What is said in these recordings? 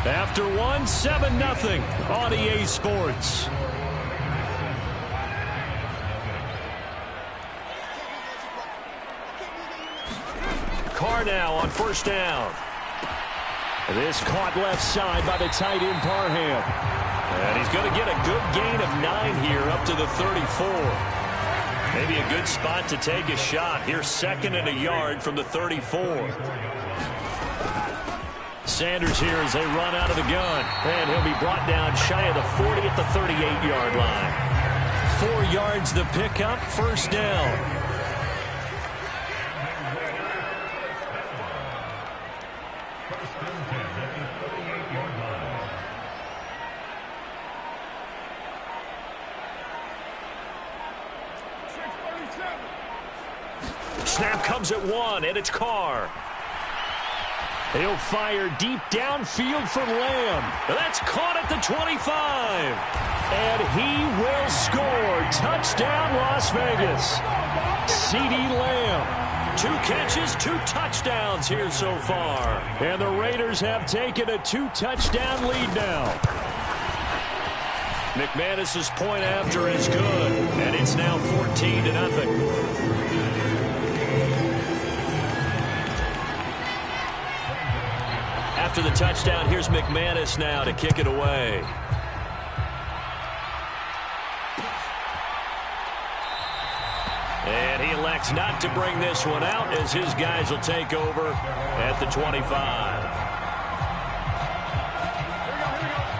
After one, 7-0 on EA Sports. Carr now on first down. This caught left side by the tight end Parham. And he's going to get a good gain of 9 here up to the 34. Maybe a good spot to take a shot. Here's 2nd and a yard from the 34. Sanders here as they run out of the gun. And he'll be brought down shy of the 40 at the 38-yard line. 4 yards the pickup, first down. Snap comes at 1, and it's Carr. He'll fire deep downfield for Lamb. That's caught at the 25. And he will score. Touchdown, Las Vegas. CeeDee Lamb. 2 catches, 2 touchdowns here so far. And the Raiders have taken a 2-touchdown lead now. McManus's point after is good. And it's now 14-0. After the touchdown, here's McManus now to kick it away. And he elects not to bring this one out as his guys will take over at the 25.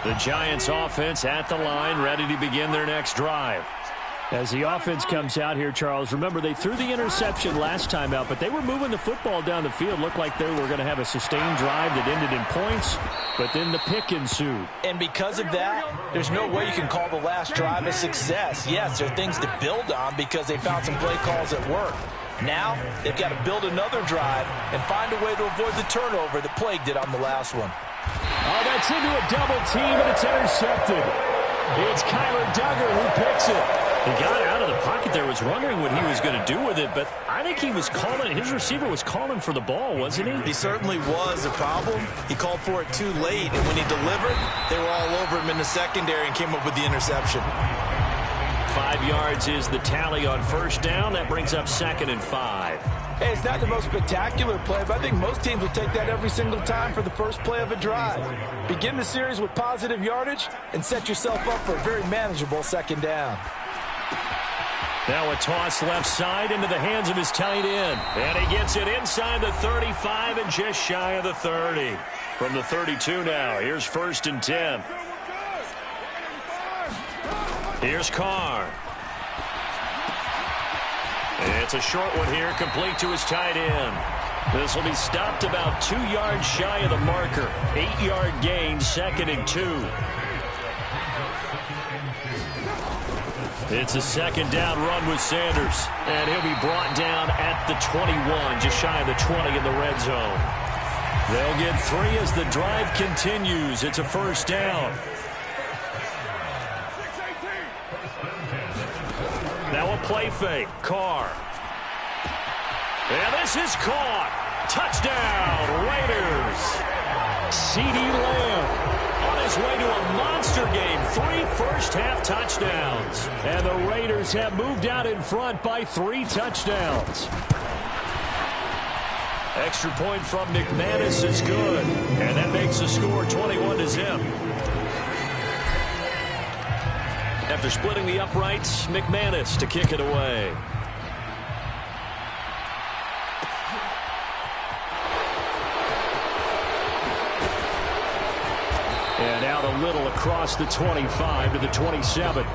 The Giants offense at the line, ready to begin their next drive. As the offense comes out here, Charles, remember they threw the interception last time out, but they were moving the football down the field. Looked like they were going to have a sustained drive that ended in points, but then the pick ensued. And because of that, there's no way you can call the last drive a success. Yes, there are things to build on because they found some play calls that work. Now, they've got to build another drive and find a way to avoid the turnover that plagued it on the last one. Oh, that's into a double team, and it's intercepted. It's Kyler Duggar who picks it. He got out of the pocket there, was wondering what he was going to do with it, but I think he was calling, his receiver was calling for the ball, wasn't he? He certainly was. The problem, he called for it too late, and when he delivered, they were all over him in the secondary and came up with the interception. 5 yards is the tally on first down. That brings up 2nd and 5. Hey, it's not the most spectacular play, but I think most teams will take that every single time for the first play of a drive. Begin the series with positive yardage and set yourself up for a very manageable second down. Now a toss left side into the hands of his tight end. And he gets it inside the 35 and just shy of the 30. From the 32 now, here's 1st and 10. Here's Carr. It's a short one here, complete to his tight end. This will be stopped about 2 yards shy of the marker. 8-yard gain, 2nd and 2. It's a second down run with Sanders. And he'll be brought down at the 21, just shy of the 20 in the red zone. They'll get 3 as the drive continues. It's a first down. Now a play fake. Carr. And this is caught. Touchdown, Raiders. CeeDee Lamb on his way to a monster game. 3 first-half touchdowns. And the Raiders have moved out in front by 3 touchdowns. Extra point from McManus is good. And that makes the score 21-0. After splitting the uprights, McManus to kick it away. And out a little across the 25 to the 27.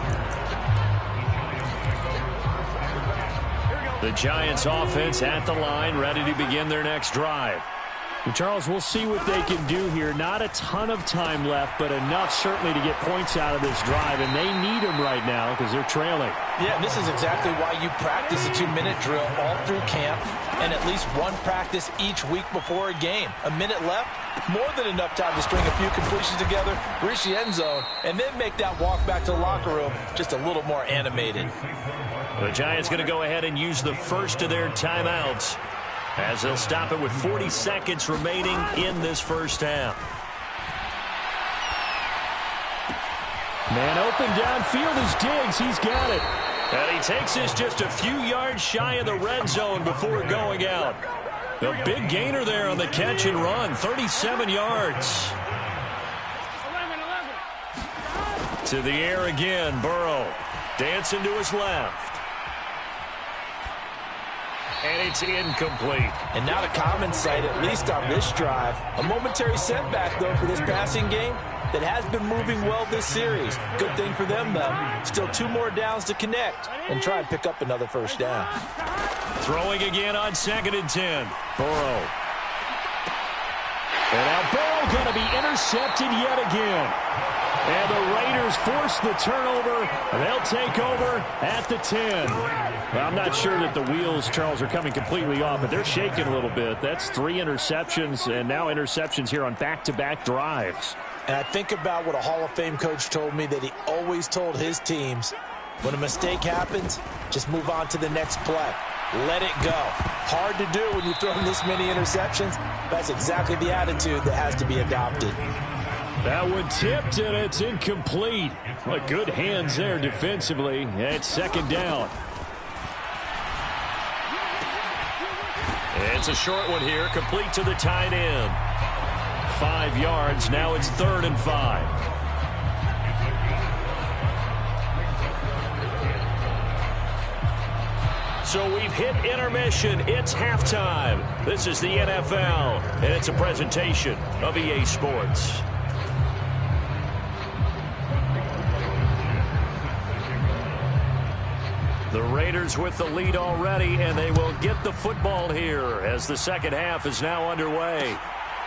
The Giants offense at the line, ready to begin their next drive. And Charles, we'll see what they can do here. Not a ton of time left, but enough certainly to get points out of this drive, and they need them right now because they're trailing. Yeah, and this is exactly why you practice a 2-minute drill all through camp and at least one practice each week before a game. A minute left, more than enough time to string a few completions together, reach the end zone, and then make that walk back to the locker room just a little more animated. The Giants going to go ahead and use the first of their timeouts, as they'll stop it with 40 seconds remaining in this first half. Man open downfield is Diggs. He's got it. And he takes this just a few yards shy of the red zone before going out. A big gainer there on the catch and run, 37 yards. To the air again, Burrow. Dancing to his left. And it's incomplete. And not a common sight, at least on this drive. A momentary setback, though, for this passing game that has been moving well this series. Good thing for them, though. Still 2 more downs to connect and try and pick up another first down. Throwing again on 2nd and 10. Burrow. And now Burrow going to be intercepted yet again. And the Raiders force the turnover. They'll take over at the 10. Well, I'm not sure that the wheels, Charles, are coming completely off, but they're shaking a little bit. That's 3 interceptions, and now interceptions here on back-to-back drives. And I think about what a Hall of Fame coach told me that he always told his teams, when a mistake happens, just move on to the next play. Let it go. Hard to do when you've thrown this many interceptions. That's exactly the attitude that has to be adopted. That one tipped, and it's incomplete. Well, good hands there defensively. It's 2nd down. It's a short one here, complete to the tight end. 5 yards, now it's 3rd and 5. So we've hit intermission. It's halftime. This is the NFL, and it's a presentation of EA Sports. The Raiders with the lead already, and they will get the football here as the second half is now underway.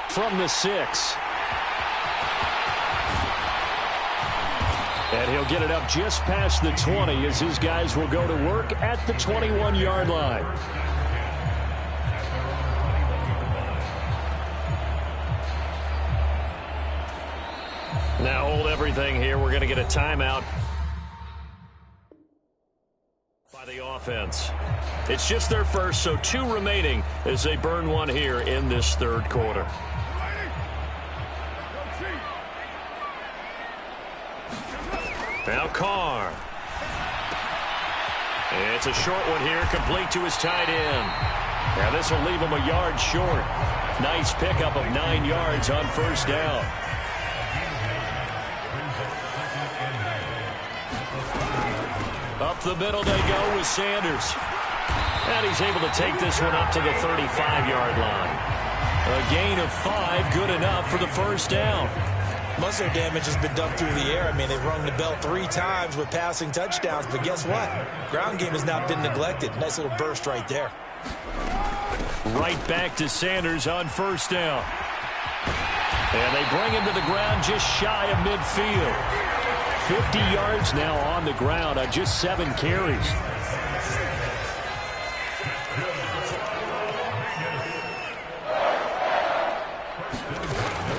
From the 6. And he'll get it up just past the 20 as his guys will go to work at the 21-yard line. Now hold everything here. We're going to get a timeout by the offense. It's just their first, so 2 remaining as they burn one here in this 3rd quarter. Now Carr. It's a short one here, complete to his tight end. Now this will leave him a yard short. Nice pickup of 9 yards on 1st down. Up the middle they go with Sanders. And he's able to take this one up to the 35-yard line. A gain of 5, good enough for the 1st down. Most of their damage has been done through the air. I mean, they've rung the bell 3 times with passing touchdowns, but guess what? Ground game has not been neglected. Nice little burst right there. Right back to Sanders on 1st down. And they bring him to the ground just shy of midfield. 50 yards now on the ground on just 7 carries.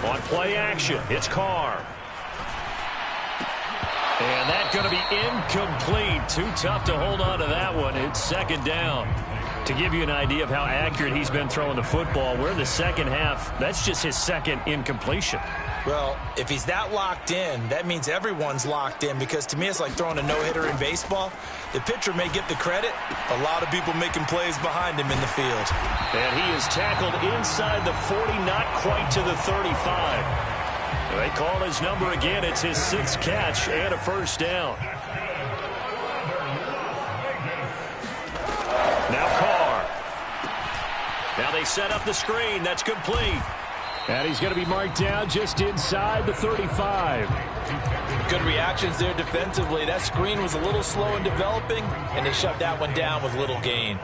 On play action, it's Carr. And that's going to be incomplete. Too tough to hold on to that one. It's 2nd down. To give you an idea of how accurate he's been throwing the football, we're in the second half. That's just his 2nd incompletion. Well, if he's that locked in, that means everyone's locked in, because to me it's like throwing a no-hitter in baseball. The pitcher may get the credit. A lot of people making plays behind him in the field. And he is tackled inside the 40, not quite to the 35. They call his number again. It's his 6th catch and a 1st down. Now Carr. Now they set up the screen. That's complete. And he's going to be marked down just inside the 35. Good reactions there defensively. That screen was a little slow in developing, and they shut that one down with little gain.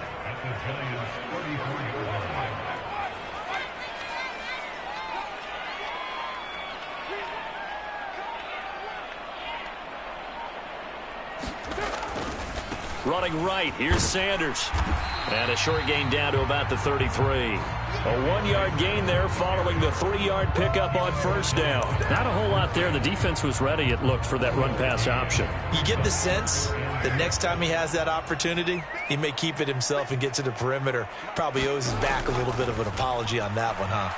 Running right, here's Sanders. And a short gain down to about the 33. A 1-yard gain there following the 3-yard pickup on 1st down. Not a whole lot there. The defense was ready, it looked, for that run-pass option. You get the sense that next time he has that opportunity, he may keep it himself and get to the perimeter. Probably owes his back a little bit of an apology on that one, huh?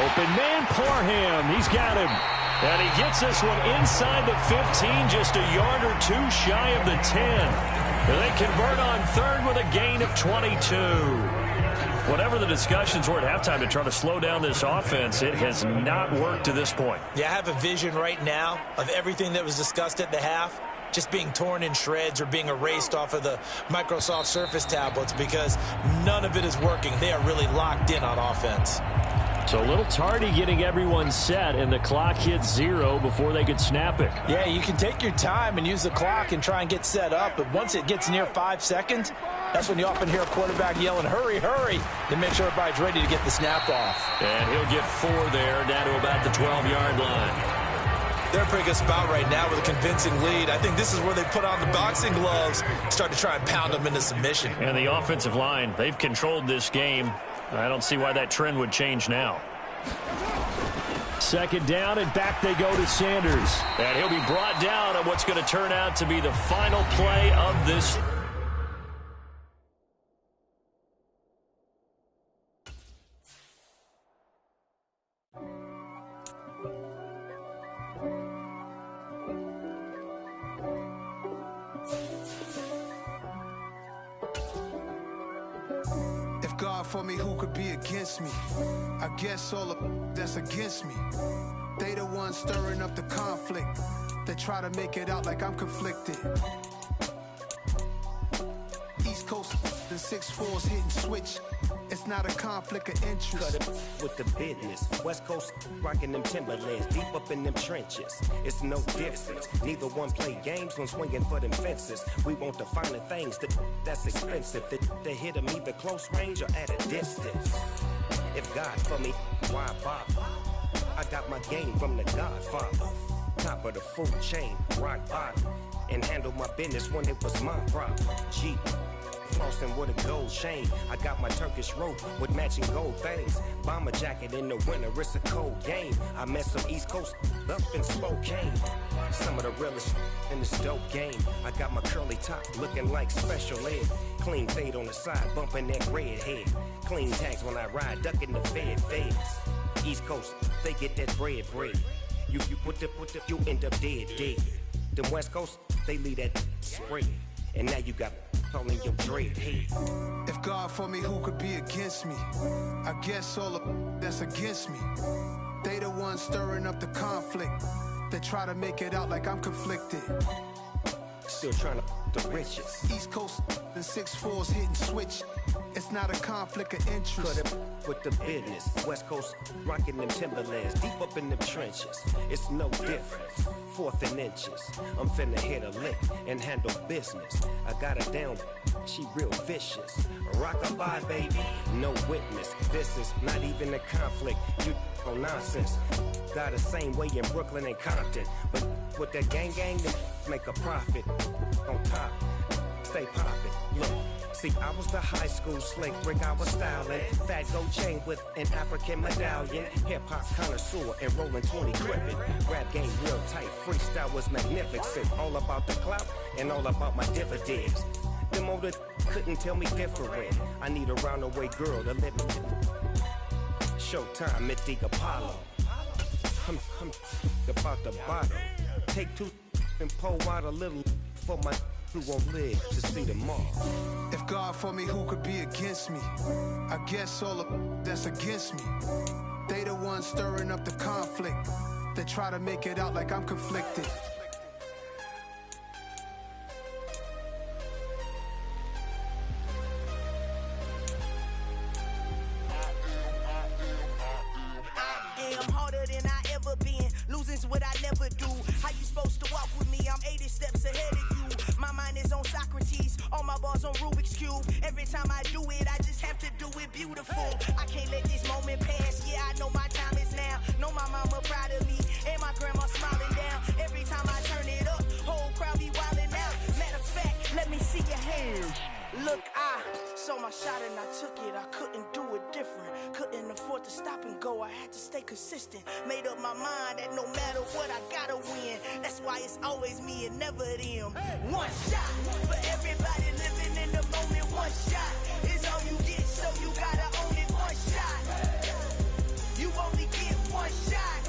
Open man, Parham. He's got him. And he gets this one inside the 15, just a yard or two shy of the 10. They convert on third with a gain of 22. Whatever the discussions were at halftime to try to slow down this offense, it has not worked to this point. Yeah, I have a vision right now of everything that was discussed at the half just being torn in shreds or being erased off of the Microsoft Surface tablets because none of it is working. They are really locked in on offense. So a little tardy getting everyone set, and the clock hits 0 before they could snap it. Yeah, you can take your time and use the clock and try and get set up, but once it gets near 5 seconds, that's when you often hear a quarterback yelling, hurry, hurry, to make sure everybody's ready to get the snap off. And he'll get 4 there, down to about the 12-yard line. They're a pretty good spot right now with a convincing lead. I think this is where they put on the boxing gloves, start to try and pound them into submission. And the offensive line, they've controlled this game. I don't see why that trend would change now. Second down, and back they go to Sanders. And he'll be brought down on what's going to turn out to be the final play of this. God for me, who could be against me? I guess all of that's against me. They the ones stirring up the conflict. They try to make it out like I'm conflicted. East Coast and 6'4's hitting switch. It's not a conflict of interest. Cut it with the business. West Coast rocking them Timberlands, deep up in them trenches. It's no difference. Neither one play games when swinging for them fences. We want the finer things that's expensive. That hit them either close range or at a distance. If God for me, why bother? I got my game from the Godfather. Top of the food chain, rock bottom. And handle my business when it was my problem. Jeep. Flossing with a gold chain. I got my Turkish rope with matching gold things. Bomber jacket in the winter, it's a cold game. I met some East Coast up in Spokane. Some of the realest in this dope game. I got my curly top looking like special ed. Clean fade on the side, bumping that red head. Clean tags when I ride, ducking the feds. East Coast, they get that bread. You you end up dead. The West Coast, they leave that spray. And now you got calling your dread head. If God for me, who could be against me? I guess all of that's against me. They the ones stirring up the conflict. They try to make it out like I'm conflicted. Still trying to the riches. East Coast and 6'4's hitting switch. It's not a conflict of interest. Cut it with the business. West Coast rocking them Timberlands, deep up in them trenches. It's no difference. 4th and inches. I'm finna hit a lick and handle business. I got her down, she real vicious. Rock-a-bye, baby, no witness. This is not even a conflict. You on nonsense. Got the same way in Brooklyn and Compton. But with that gang, they make a profit. On top, stay poppin'. Look. See, I was the high school slick Rick, I was styling. Fat gold chain with an African medallion. Hip-hop connoisseur and rolling 20 gripping. Rap game real tight, freestyle was magnificent. All about the clout and all about my dividends. Them older couldn't tell me different. I need a roundaway girl to live with. Showtime at the Apollo. I'm about the bottom. Take 2 and pull out a little for my who won't live to see tomorrow. If God for me, who could be against me? I guess all of that's against me. They the ones stirring up the conflict. They try to make it out like I'm conflicted. I am harder than I ever been. Losing's what I never do. How you supposed to walk with me? I'm 80 steps ahead of you. My mind is on Socrates, all my bars on Rubik's Cube. Every time I do it, I just have to do it beautiful. I can't let this moment pass, yeah, I know my time is now. Know my mama proud of me, and my grandma smiling down. Every time I turn it up, whole crowd be wildin' out. Matter of fact, let me see your hands. Look, I saw my shot and I took it, I couldn't do it different. Couldn't afford to stop and go, I had to stay consistent. Made up my mind that no matter what, I gotta win. That's why it's always me and never them. One shot for everybody living in the moment. One shot is all you get, so you gotta own it. One shot, you only get one shot.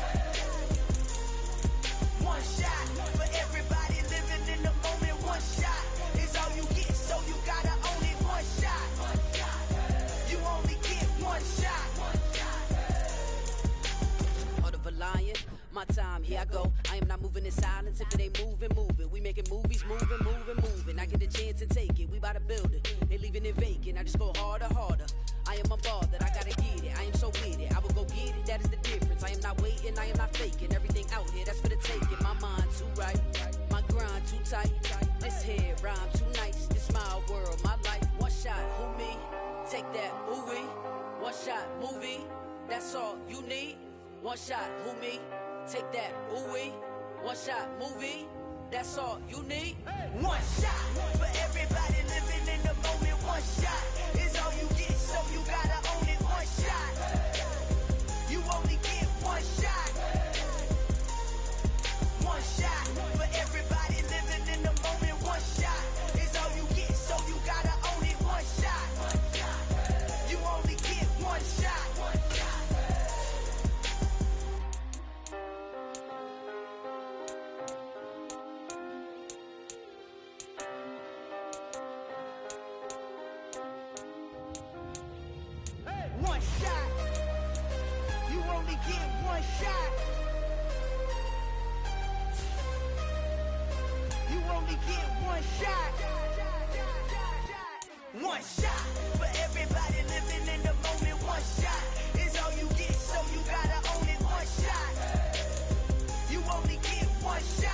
my time, here I go. I am not moving in silence. If it ain't moving, moving. We making movies, moving. I get the chance to take it. We bout to build it. They leaving it vacant. I just go harder. I am unbothered. I gotta get it. I am so with it. I will go get it. That is the difference. I am not waiting. I am not faking. Everything out here, that's for the taking. My mind too right. My grind too tight. This head rhyme too nice. This my world, my life. One shot, who me? Take that, ooh-wee. One shot, movie. That's all you need. One shot, who me? Take that, ooh-wee. One shot, movie. That's all you need. One shot for everybody living in the moment. One shot is all you get, so you gotta own it. One shot. You only get one shot. One shot for everybody living in the moment. One shot is all you get, so you gotta own it. One shot. You only get one shot. One shot. You only get one shot. You only get one shot. One shot for everybody living in the moment. One shot is all you get, so you gotta own it. One shot. You only get one shot.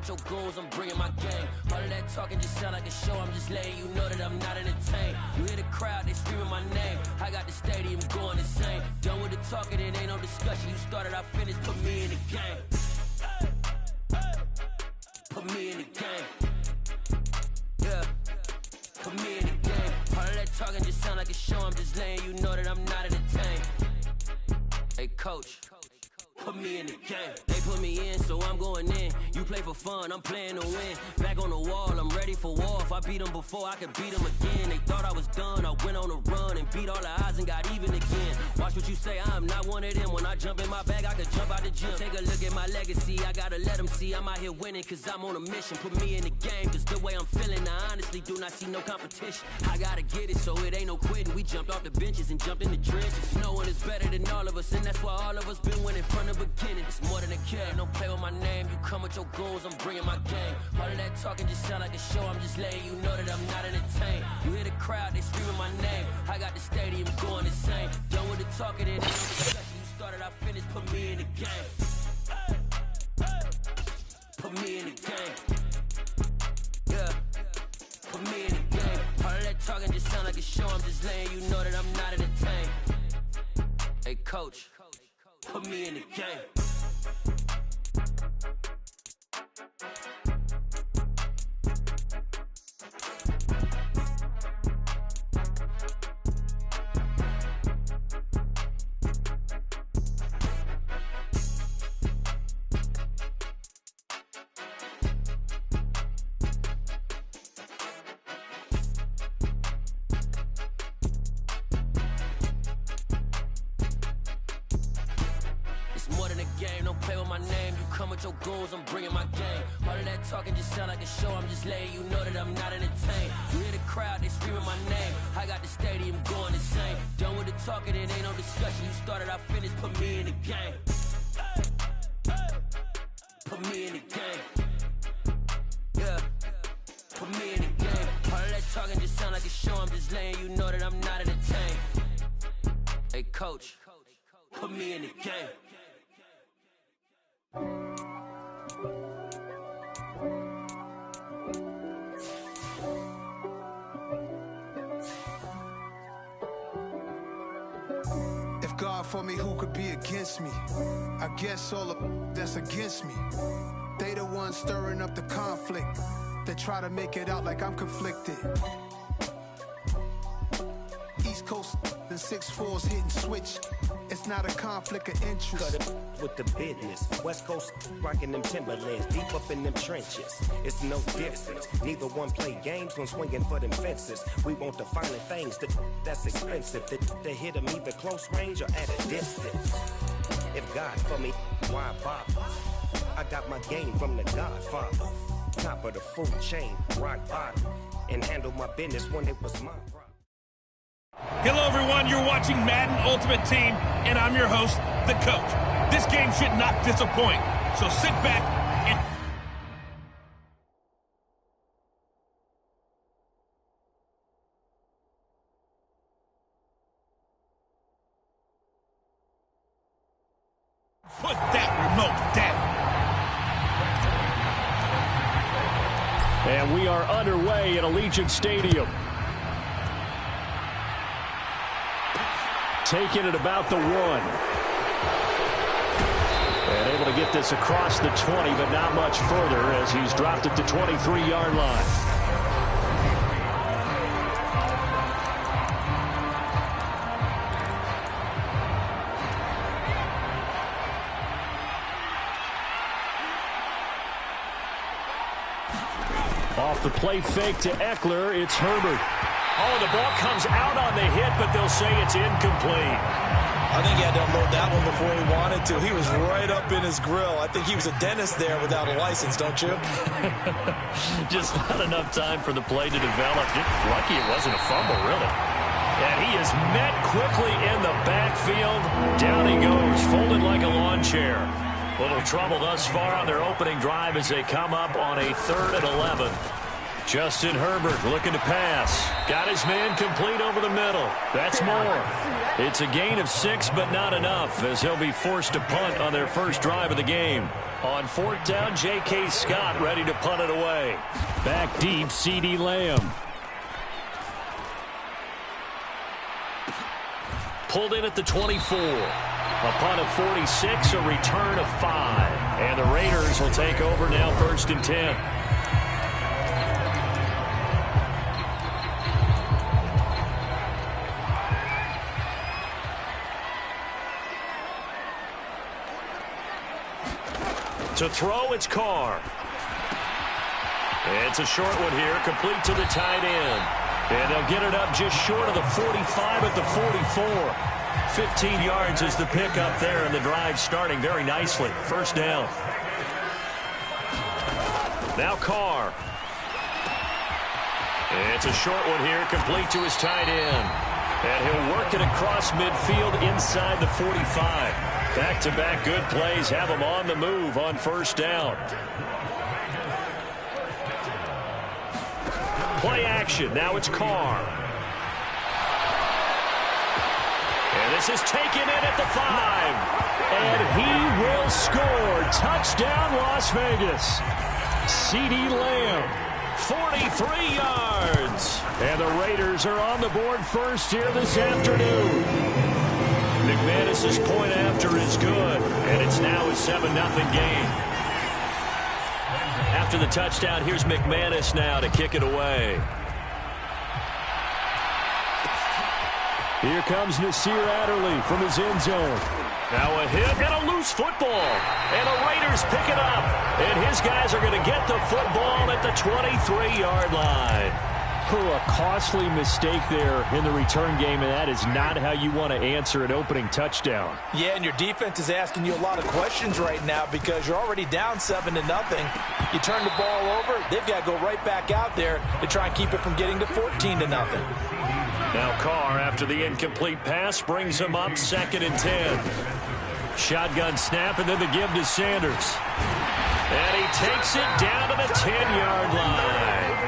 Your goons, I'm bringing my game. All of that talking just sound like a show. I'm just letting you know that I'm not entertained. You hear the crowd, they screaming my name. I got the stadium going insane. Done with the talking, it ain't no discussion. You started, I finished. Put me in the game. Put me in the game. Yeah. Put me in the game. All of that talking just sound like a show. I'm just letting you know that I'm not entertained. Hey, coach. Put me in the game. They put me in, so I'm going in. You play for fun, I'm playing to win. Back on the wall, I'm ready for war. If I beat them before, I could beat them again. They thought I was done, I went on a run and beat all the odds and got even again. Watch what you say, I'm not one of them. When I jump in my bag, I could jump out the gym. Take a look at my legacy, I gotta let them see I'm out here winning, cause I'm on a mission. Put me in the game, cause the way I'm feeling, I honestly do not see no competition. I gotta get it, so it ain't no quitting. We jumped off the benches and jumped in the trenches. No one is better than all of us, and that's why all of us been winning from the beginning. It's more than a kid, don't play with my name. You come with your goons, I'm bringing my game. All of that talking just sound like a show. I'm just letting you know that I'm not entertained. You hear the crowd, they screaming my name. I got the stadium going insane. Done with the talking, it ain't no discussion. You started, I finished. Put me in the game. Put me in the game. Yeah. Put me in the game. All of that talking just sound like a show. I'm just letting you know that I'm not entertained. Hey, coach. Put me in the game. Your goals, I'm bringing my game. All of that talking just sound like a show. I'm just letting you know that I'm not entertained. You hear the crowd, they screaming my name. I got the stadium going insane. Done with the talking, it ain't no discussion. You started, I finished. Put me in the game. Put me in the game. Yeah. Put me in the game. All of that talking just sound like a show. I'm just letting you know that I'm not entertained. Hey, coach. Put me in the game. God for me, who could be against me? I guess all the that's against me. They the ones stirring up the conflict. They try to make it out like I'm conflicted. East Coast, the 6'4s hitting switch. It's not a conflict of interest. Cut it with the business. West Coast rocking them Timberlands, deep up in them trenches. It's no difference. Neither one play games when swinging for them fences. We want the finer things that's expensive. To hit them either close range or at a distance. If God for me, why bother? I got my game from the Godfather. Top of the food chain, rock bottom. And handle my business when it was my problem. Hello, everyone. You're watching Madden Ultimate Team, and I'm your host, The Coach. This game should not disappoint, so sit back and... put that remote down. And we are underway at Allegiant Stadium. Taking it about the 1. And able to get this across the 20, but not much further as he's dropped at the 23-yard line. Off the play fake to Eckler, it's Herbert. Oh, the ball comes out on the hit, but they'll say it's incomplete. I think he had to unload that one before he wanted to. He was right up in his grill. I think he was a dentist there without a license, don't you? Just not enough time for the play to develop. Lucky it wasn't a fumble, really. And he is met quickly in the backfield. Down he goes, folded like a lawn chair. Little trouble thus far on their opening drive as they come up on a 3rd and 11. Justin Herbert looking to pass. Got his man complete over the middle. That's more. It's a gain of 6, but not enough, as he'll be forced to punt on their first drive of the game. On 4th down, J.K. Scott ready to punt it away. Back deep, CeeDee Lamb. Pulled in at the 24. A punt of 46, a return of 5. And the Raiders will take over now 1st and 10. To throw, it's Carr. It's a short one here, complete to the tight end. And they'll get it up just short of the 45 at the 44. 15 yards is the pickup there, and the drive starting very nicely. 1st down. Now Carr. It's a short one here, complete to his tight end. And he'll work it across midfield inside the 45. Back-to-back good plays have him on the move on 1st down. Play action. Now it's Carr. And this is taken in at the 5. And he will score. Touchdown, Las Vegas. CeeDee Lamb, 43 yards. And the Raiders are on the board first here this afternoon. McManus's point after is good, and it's now a 7-0 game. After the touchdown, here's McManus now to kick it away. Here comes Nasir Adderley from his end zone. Now a hit and a loose football. And the Raiders pick it up. And his guys are going to get the football at the 23-yard line. A costly mistake there in the return game, and that is not how you want to answer an opening touchdown. Yeah, and your defense is asking you a lot of questions right now because you're already down 7-0. You turn the ball over, they've got to go right back out there to try and keep it from getting to 14-0. Now Carr, after the incomplete pass, brings him up 2nd and 10. Shotgun snap, and then the give to Sanders. And he takes it down to the 10-yard line.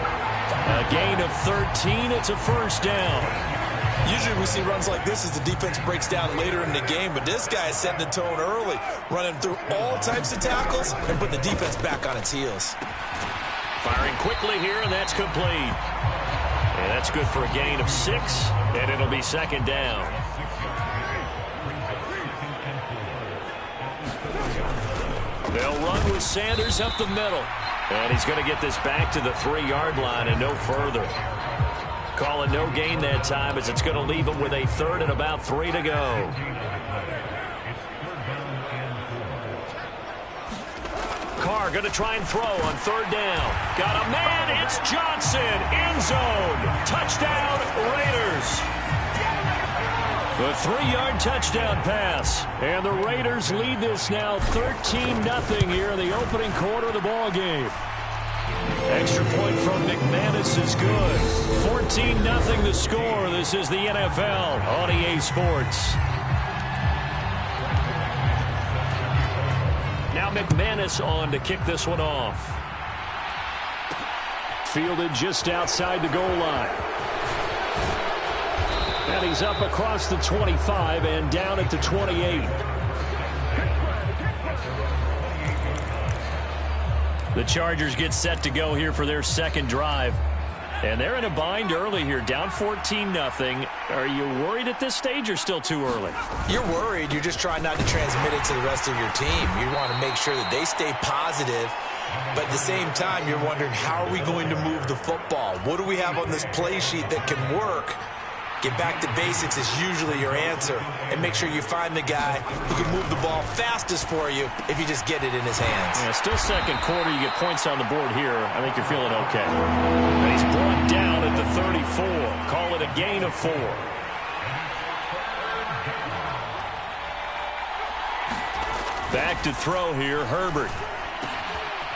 A gain of 13. It's a 1st down. Usually we see runs like this as the defense breaks down later in the game, but this guy is setting the tone early, running through all types of tackles and putting the defense back on its heels. Firing quickly here, and that's complete. And that's good for a gain of 6, and it'll be 2nd down. They'll run with Sanders up the middle. And he's going to get this back to the 3-yard line and no further. Calling no gain that time as it's going to leave him with a third and about 3 to go. Carr going to try and throw on third down. Got a man. It's Johnson. End zone. Touchdown, Raiders. The 3-yard touchdown pass. And the Raiders lead this now 13-0 here in the opening quarter of the ball game. Extra point from McManus is good. 14-0 the score. This is the NFL on EA Sports. Now McManus on to kick this one off. Fielded just outside the goal line. And he's up across the 25 and down at the 28. The Chargers get set to go here for their second drive. And they're in a bind early here, down 14-0. Are you worried at this stage or still too early? You're worried. You're just trying not to transmit it to the rest of your team. You want to make sure that they stay positive. But at the same time, you're wondering, how are we going to move the football? What do we have on this play sheet that can work? Get back to basics is usually your answer. And make sure you find the guy who can move the ball fastest for you if you just get it in his hands. Yeah, still second quarter. You get points on the board here. I think you're feeling okay. And he's brought down at the 34. Call it a gain of 4. Back to throw here, Herbert.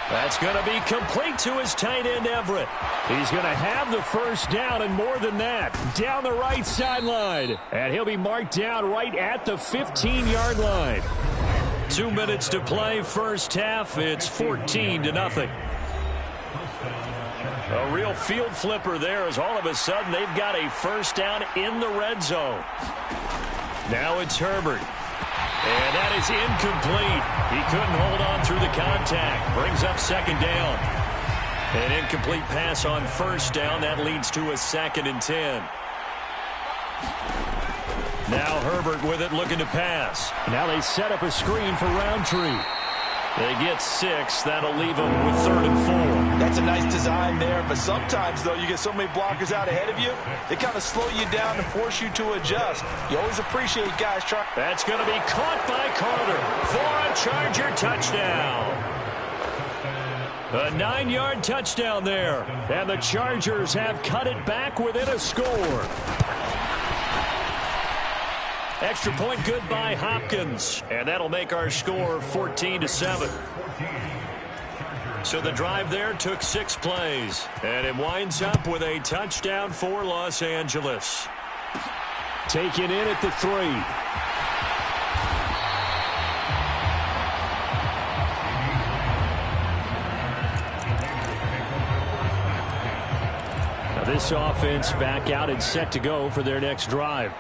That's going to be complete to his tight end, Everett. He's going to have the first down and more than that. Down the right sideline. And he'll be marked down right at the 15-yard line. 2 minutes to play first half. It's 14-0. A real field flipper there as all of a sudden they've got a first down in the red zone. Now it's Herbert. And that is incomplete. He couldn't hold on through the contact. Brings up second down. An incomplete pass on first down. That leads to a 2nd and 10. Now Herbert with it, looking to pass. Now they set up a screen for Roundtree. They get 6. That'll leave them with 3rd and 4. That's a nice design there, but sometimes, though, you get so many blockers out ahead of you, they kind of slow you down and force you to adjust. You always appreciate guys trying. That's going to be caught by Carter for a Charger touchdown. A 9-yard touchdown there, and the Chargers have cut it back within a score. Extra point good by Hopkins, and that'll make our score 14-7. So the drive there took 6 plays, and it winds up with a touchdown for Los Angeles. Taken in at the 3. Now this offense back out and set to go for their next drive.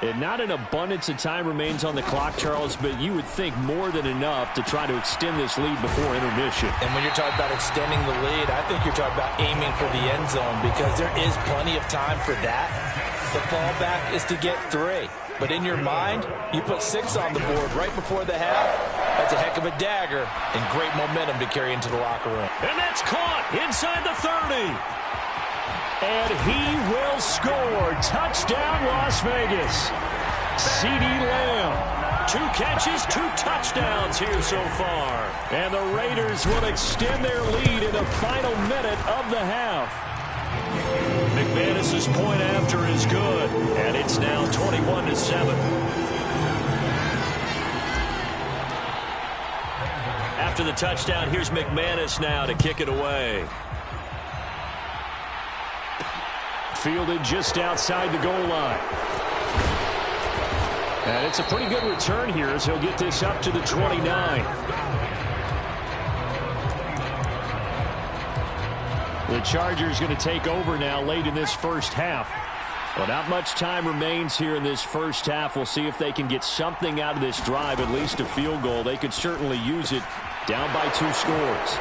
And not an abundance of time remains on the clock, Charles, but you would think more than enough to try to extend this lead before intermission. And when you're talking about extending the lead, I think you're talking about aiming for the end zone because there is plenty of time for that. The fallback is to get 3. But in your mind, you put 6 on the board right before the half. That's a heck of a dagger and great momentum to carry into the locker room. And that's caught inside the 30. And he will score. Touchdown, Las Vegas. CeeDee Lamb. 2 catches, 2 touchdowns here so far. And the Raiders will extend their lead in the final minute of the half. McManus's point after is good. And it's now 21-7. After the touchdown, here's McManus now to kick it away. Fielded just outside the goal line. And it's a pretty good return here as he'll get this up to the 29. The Chargers going to take over now late in this first half. Well, not much time remains here in this first half. We'll see if they can get something out of this drive, at least a field goal. They could certainly use it down by 2 scores.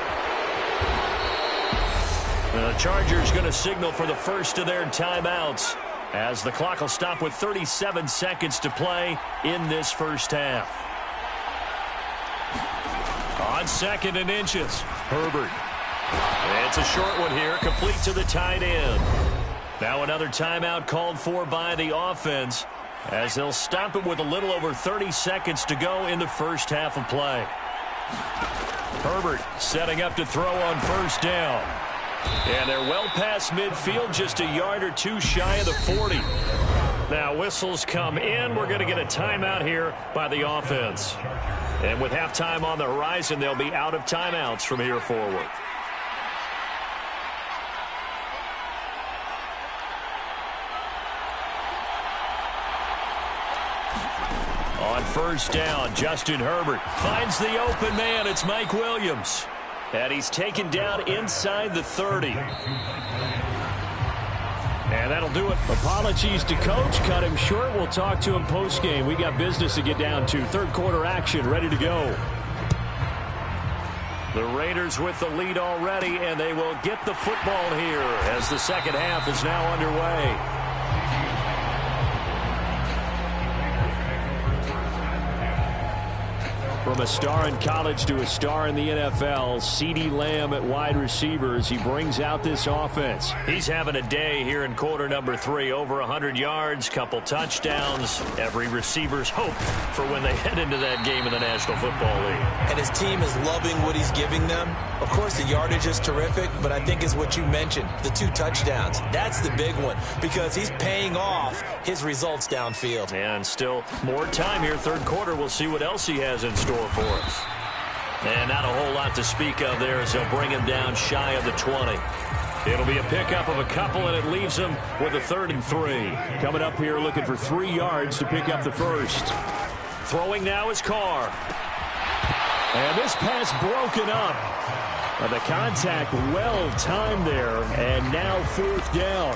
The Chargers going to signal for the first of their timeouts as the clock will stop with 37 seconds to play in this first half. On 2nd and inches, Herbert. It's a short one here, complete to the tight end. Now another timeout called for by the offense as they'll stop it with a little over 30 seconds to go in the first half of play. Herbert setting up to throw on first down. And they're well past midfield, just a yard or two shy of the 40. Now whistles come in. We're going to get a timeout here by the offense. And with halftime on the horizon, they'll be out of timeouts from here forward. On first down, Justin Herbert finds the open man. It's Mike Williams. And he's taken down inside the 30. And that'll do it. Apologies to Coach. Cut him short. We'll talk to him postgame. We got business to get down to. Third quarter action ready to go. The Raiders with the lead already, and they will get the football here as the second half is now underway. From a star in college to a star in the NFL, CeeDee Lamb at wide receivers. He brings out this offense. He's having a day here in quarter number 3. Over 100 yards, couple touchdowns. Every receiver's hope for when they head into that game in the National Football League. And his team is loving what he's giving them. Of course, the yardage is terrific, but I think is what you mentioned, the 2 touchdowns. That's the big one because he's paying off his results downfield. And still more time here, third quarter. We'll see what else he has in store for us. And not a whole lot to speak of there as they'll bring him down shy of the 20. It'll be a pickup of a couple, and it leaves him with a 3rd and 3. Coming up here looking for 3 yards to pick up the first. Throwing now is Carr. And this pass broken up. The contact well timed there, and now 4th down.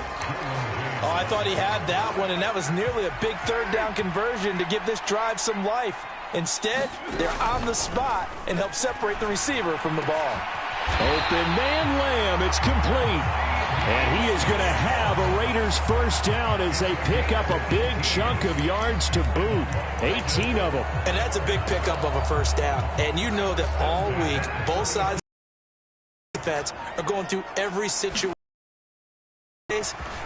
Oh, I thought he had that one, and that was nearly a big 3rd down conversion to give this drive some life. Instead, they're on the spot and help separate the receiver from the ball. Open man Lamb. It's complete. And he is going to have a Raiders first down as they pick up a big chunk of yards to boot. 18 of them. And that's a big pickup of a first down. And you know that all week, both sides of the defense are going through every situation.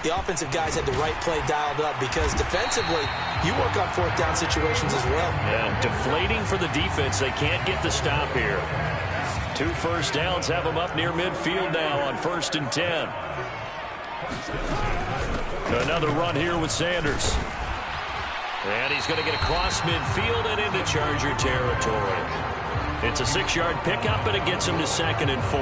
The offensive guys had the right play dialed up because defensively, you work on 4th down situations as well. Yeah, deflating for the defense. They can't get the stop here. 2 first downs have them up near midfield now on 1st and 10. Another run here with Sanders. And he's going to get across midfield and into Charger territory. It's a 6-yard pickup, and it gets him to 2nd and 4.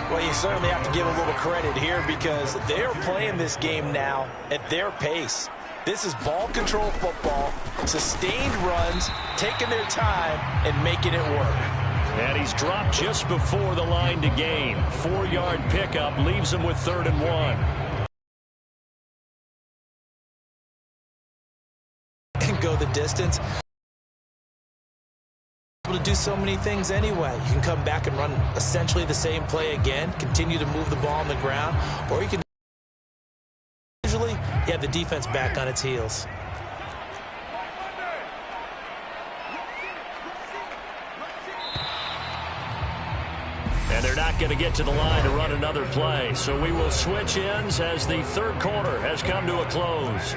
Well, you certainly have to give a little credit here because they're playing this game now at their pace. This is ball control football, sustained runs, taking their time, and making it work. And he's dropped just before the line to gain. 4-yard pickup leaves him with 3rd and 1. And go the distance. To do so many things anyway. You can come back and run essentially the same play again, continue to move the ball on the ground, or you can usually you have the defense back on its heels. And they're not going to get to the line to run another play, so we will switch ends as the third quarter has come to a close.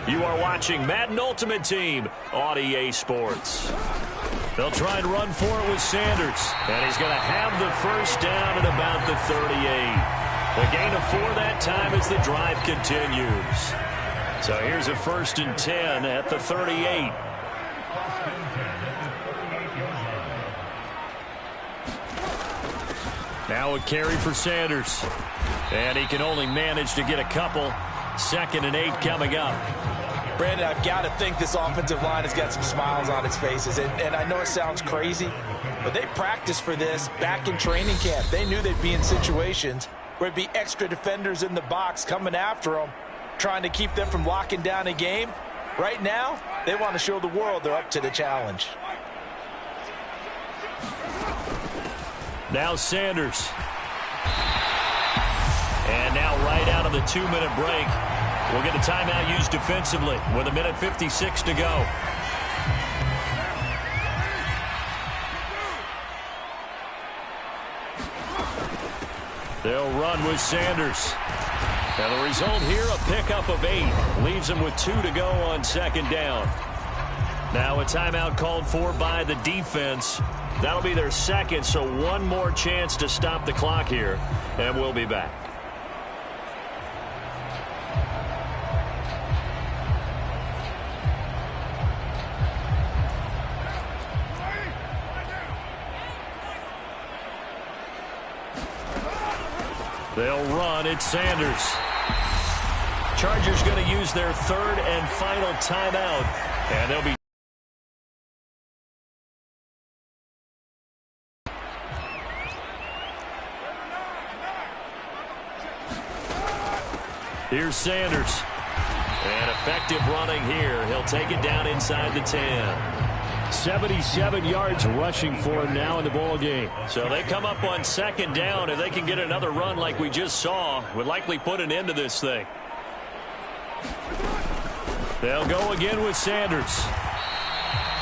You are watching Madden Ultimate Team on EA Sports. They'll try and run for it with Sanders. And he's going to have the first down at about the 38. The gain of 4 that time as the drive continues. So here's a 1st and 10 at the 38. Now a carry for Sanders. And he can only manage to get a couple. 2nd and 8 coming up. Brandon, I've got to think this offensive line has got some smiles on its faces. And I know it sounds crazy, but they practiced for this back in training camp. They knew they'd be in situations where there'd be extra defenders in the box coming after them, trying to keep them from locking down a game. Right now, they want to show the world they're up to the challenge. Now Sanders. And now right out of the 2-minute break, we'll get a timeout used defensively with 1:56 to go. They'll run with Sanders. And the result here, a pickup of 8. Leaves him with 2 to go on second down. Now a timeout called for by the defense. That'll be their second, so one more chance to stop the clock here. And we'll be back. They'll run. It's Sanders. Chargers going to use their third and final timeout. And they'll be... Here's Sanders. And effective running here. He'll take it down inside the 10. 77 yards rushing for him now in the ball game. So they come up on second down. If they can get another run like we just saw, would likely put an end to this thing. They'll go again with Sanders.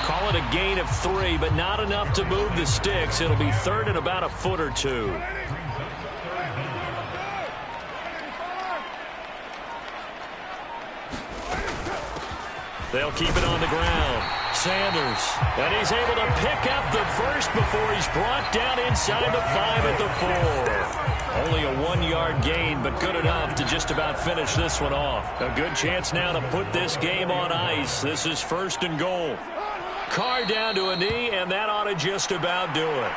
Call it a gain of 3, but not enough to move the sticks. It'll be third and about a foot or 2. They'll keep it on the ground. Sanders, and he's able to pick up the first before he's brought down inside the 5 at the 4. Only a 1-yard gain, but good enough to just about finish this one off. A good chance now to put this game on ice. This is first and goal. Carr down to a knee, and that ought to just about do it.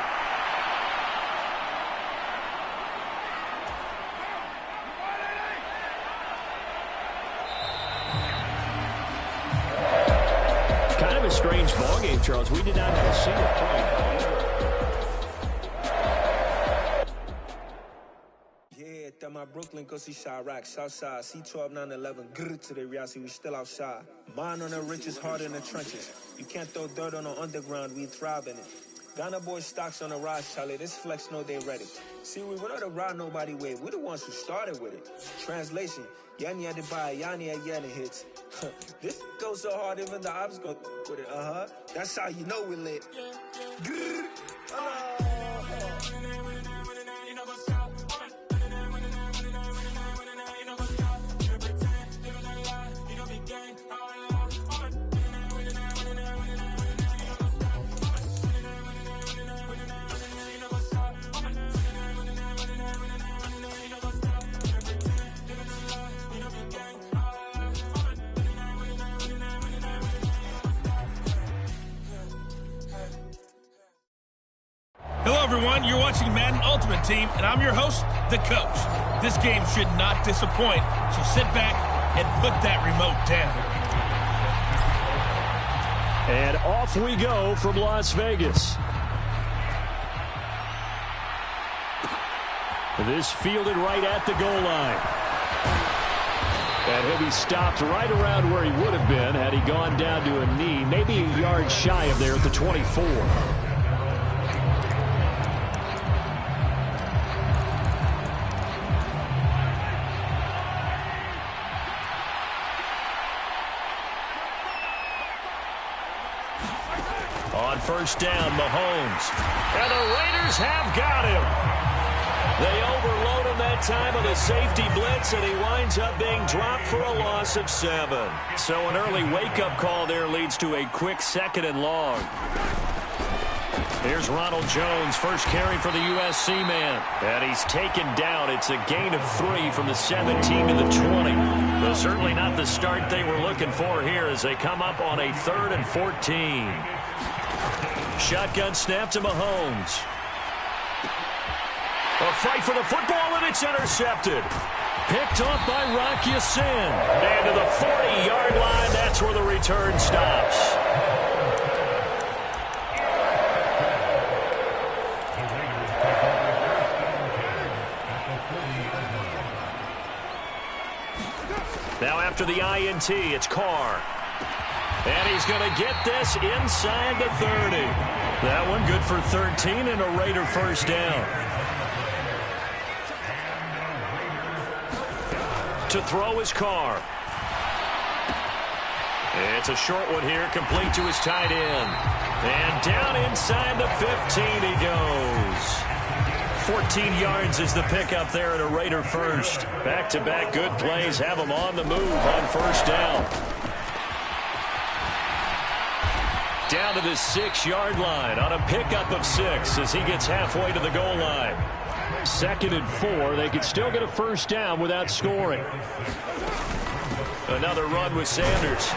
Kind of a strange ball game, Charles. We did not have a single point. Yeah, that my Brooklyn, go see Chirac, Southside, C12, 911, grrr to the reality, we still outside. Mine on the riches, hard in the trenches. You can't throw dirt on the underground, we thrive in it. Ghana boys stocks on the rise, Charlie, this flex know they ready. See, we were not a ride nobody wave, we the ones who started with it. Translation, Yanni had to buy, Yanni had Yanni hits. This goes so hard, even the ops go with it, That's how you know we lit. Grrr. Hello, everyone. You're watching Madden Ultimate Team, and I'm your host, The Coach. This game should not disappoint, so sit back and put that remote down. And off we go from Las Vegas. This fielded right at the goal line. And he'll be stopped right around where he would have been had he gone down to a knee, maybe a yard shy of there at the 24. On first down, Mahomes. And the Raiders have got him. They overload him that time with a safety blitz, and he winds up being dropped for a loss of 7. So an early wake-up call there leads to a quick second and long. Here's Ronald Jones, first carry for the USC man. And he's taken down. It's a gain of 3 from the 17 to the 20. Though certainly not the start they were looking for here as they come up on a 3rd and 14. Shotgun snap to Mahomes. A fight for the football, and it's intercepted. Picked off by Rock Ya-Sin. And to the 40-yard line, that's where the return stops. Now after the INT, it's Carr. And he's going to get this inside the 30. That one good for 13 and a Raider first down. To throw is Carr. It's a short one here, complete to his tight end. And down inside the 15 he goes. 14 yards is the pickup there at a Raider first. Back-to-back good plays have them on the move on first down. Down to the 6-yard line on a pickup of 6 as he gets halfway to the goal line. 2nd and 4. They could still get a first down without scoring. Another run with Sanders.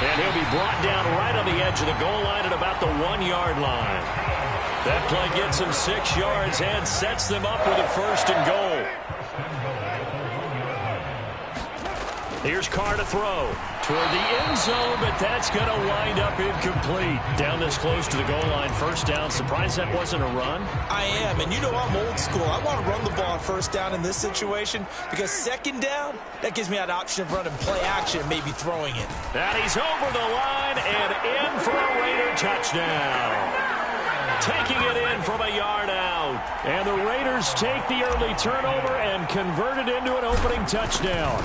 And he'll be brought down right on the edge of the goal line at about the 1-yard line. That play gets him 6 yards and sets them up with a 1st and goal. Here's Carr to throw toward the end zone, but that's going to wind up incomplete. Down this close to the goal line, first down. Surprised that wasn't a run? I am, and you know I'm old school. I want to run the ball on first down in this situation because 2nd down, that gives me an option of running play action, maybe throwing it. And he's over the line and in for a Raider touchdown. Taking it in from a yard out. And the Raiders take the early turnover and convert it into an opening touchdown.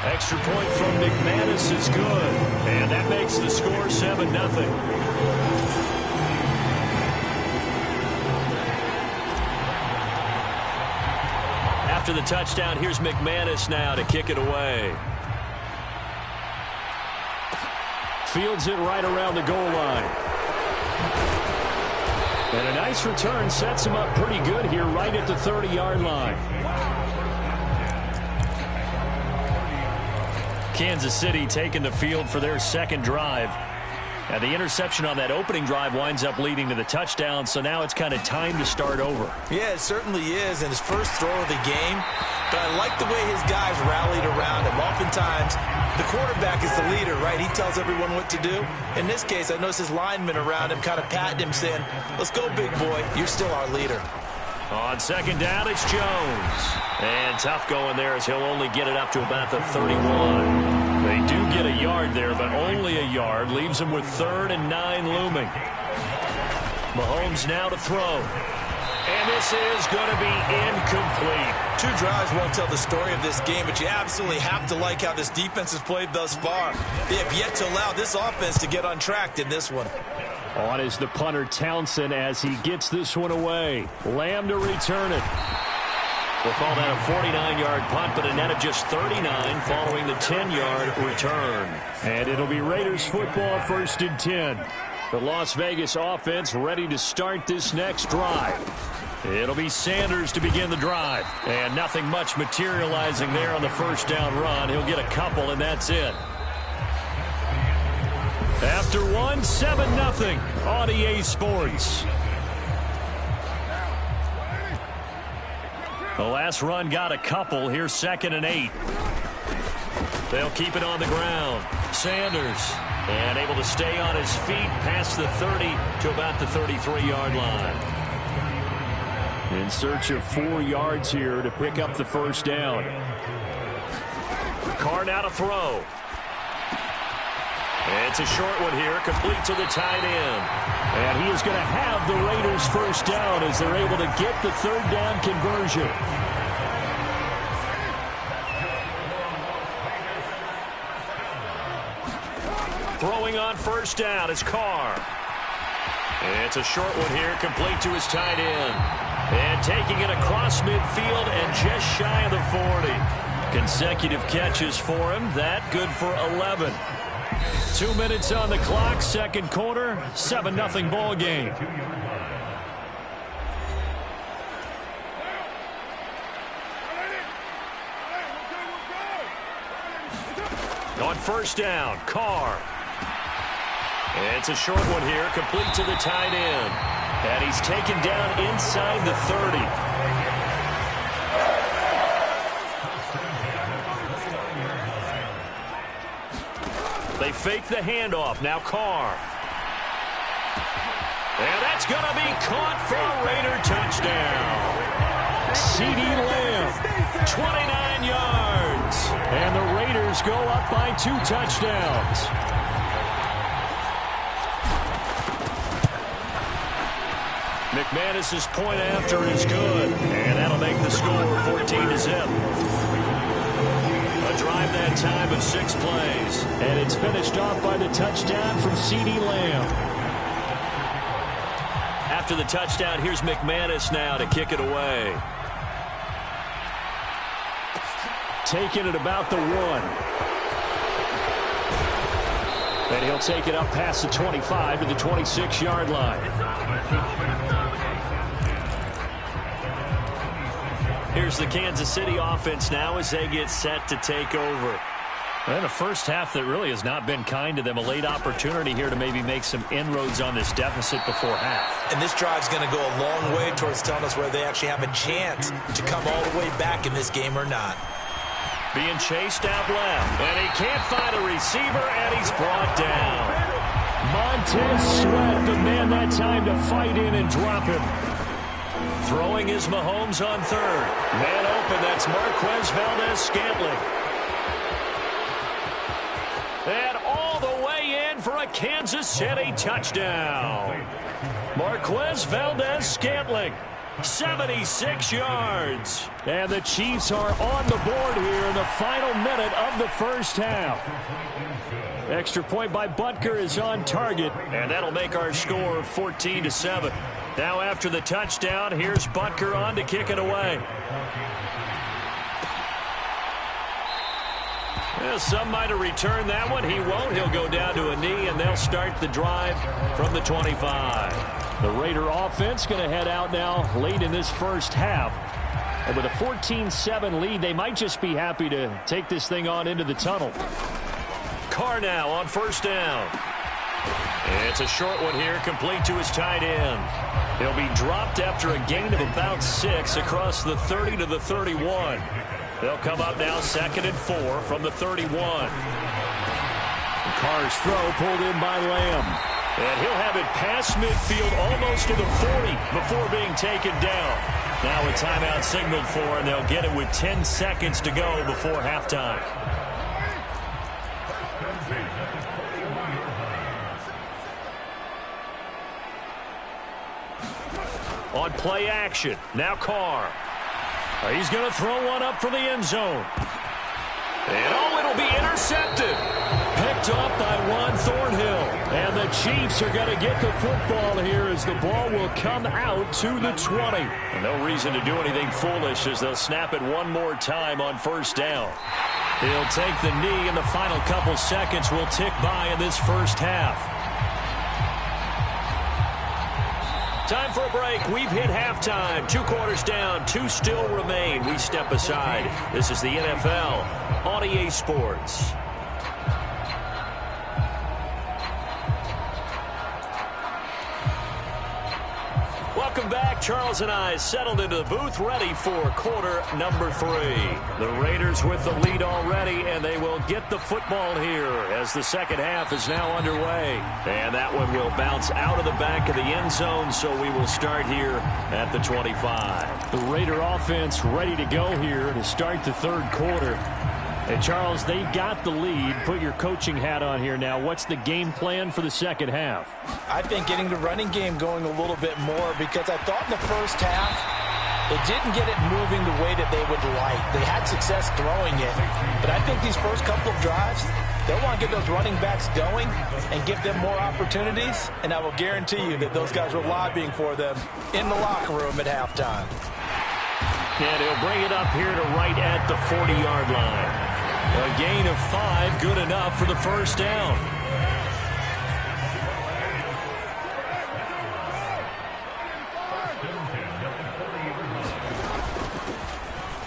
Extra point from McManus is good. And that makes the score 7-0. After the touchdown, here's McManus now to kick it away. Fields it right around the goal line. And a nice return sets him up pretty good here right at the 30-yard line. Kansas City taking the field for their 2nd drive. And the interception on that opening drive winds up leading to the touchdown, so now it's kind of time to start over. Yeah, it certainly is, and his first throw of the game. But I like the way his guys rallied around him. Oftentimes, the quarterback is the leader, right? He tells everyone what to do. In this case, I noticed his linemen around him kind of patting him, saying, let's go, big boy. You're still our leader. On 2nd down, it's Jones. And tough going there as he'll only get it up to about the 31. They do get a yard there, but only a yard. Leaves them with 3rd and 9 looming. Mahomes now to throw. And this is going to be incomplete. 2 drives won't tell the story of this game, but you absolutely have to like how this defense has played thus far. They have yet to allow this offense to get untracked in this one. On is the punter Townsend as he gets this one away. Lamb to return it. We'll call that a 49-yard punt, but a net of just 39 following the 10-yard return. And it'll be Raiders football 1st and 10. The Las Vegas offense ready to start this next drive. It'll be Sanders to begin the drive. And nothing much materializing there on the first down run. He'll get a couple, and that's it. After 7-0 on EA Sports. The last run got a couple. Here's 2nd and 8. They'll keep it on the ground. Sanders, and able to stay on his feet past the 30 to about the 33-yard line. In search of 4 yards here to pick up the first down. Carr now to throw. It's a short one here, complete to the tight end. And he is going to have the Raiders first down as they're able to get the 3rd down conversion. Throwing on first down is Carr. It's a short one here, complete to his tight end. And taking it across midfield and just shy of the 40. Consecutive catches for him. That good for 11. 2 minutes on the clock, 2nd quarter, 7-0 ball game. On first down, Carr. It's a short one here, complete to the tight end. And he's taken down inside the 30. They fake the handoff. Now Carr. And that's going to be caught for a Raider touchdown. CeeDee Lamb, 29 yards. And the Raiders go up by 2 touchdowns. McManus's point after is good. And that'll make the score 14-0. A drive that time of 6 plays. And it's finished off by the touchdown from CeeDee Lamb. After the touchdown, here's McManus now to kick it away. Taking it about the 1. And he'll take it up past the 25 to the 26-yard line. Here's the Kansas City offense now as they get set to take over. And a first half that really has not been kind to them. A late opportunity here to maybe make some inroads on this deficit before half. And this drive's going to go a long way towards telling us whether they actually have a chance to come all the way back in this game or not. Being chased out left, and he can't find a receiver, and he's brought down. Montez Sweat, the man that time to fight in and drop him. Throwing is Mahomes on third. Man open, that's Marquez Valdes-Scantling. And all the way in for a Kansas City touchdown. Marquez Valdes-Scantling, 76 yards. And the Chiefs are on the board here in the final minute of the first half. Extra point by Butker is on target, and that'll make our score 14-7. Now after the touchdown, here's Butker on to kick it away. Well, some might have returned that one. He won't. He'll go down to a knee, and they'll start the drive from the 25. The Raider offense going to head out now late in this first half. And with a 14-7 lead, they might just be happy to take this thing on into the tunnel. Carr now on first down. It's a short one here, complete to his tight end. He'll be dropped after a gain of about 6 across the 30 to the 31. They'll come up now 2nd and 4 from the 31. Carr's throw pulled in by Lamb. And he'll have it past midfield almost to the 40 before being taken down. Now a timeout signaled for, and they'll get it with 10 seconds to go before halftime. On play action, now Carr. He's going to throw one up for the end zone. And oh, it'll be intercepted. Picked up by Juan Thornhill. And the Chiefs are going to get the football here as the ball will come out to the 20. And no reason to do anything foolish as they'll snap it one more time on first down. He'll take the knee, and the final couple seconds will tick by in this first half. Time for a break. We've hit halftime. 2 quarters down. 2 still remain. We step aside. This is the NFL on EA Sports. Welcome back. Charles and I settled into the booth, ready for quarter number 3. The Raiders with the lead already, and they will get the football here as the second half is now underway. And that one will bounce out of the back of the end zone, so we will start here at the 25. The Raider offense ready to go here to start the third quarter. And Charles, they've got the lead. Put your coaching hat on here now. What's the game plan for the second half? I think getting the running game going a little bit more, because I thought in the first half it didn't get it moving the way that they would like. They had success throwing it, but I think these first couple of drives, they'll want to get those running backs going and give them more opportunities, and I will guarantee you that those guys were lobbying for them in the locker room at halftime. And he'll bring it up here to right at the 40-yard line. A gain of 5, good enough for the first down.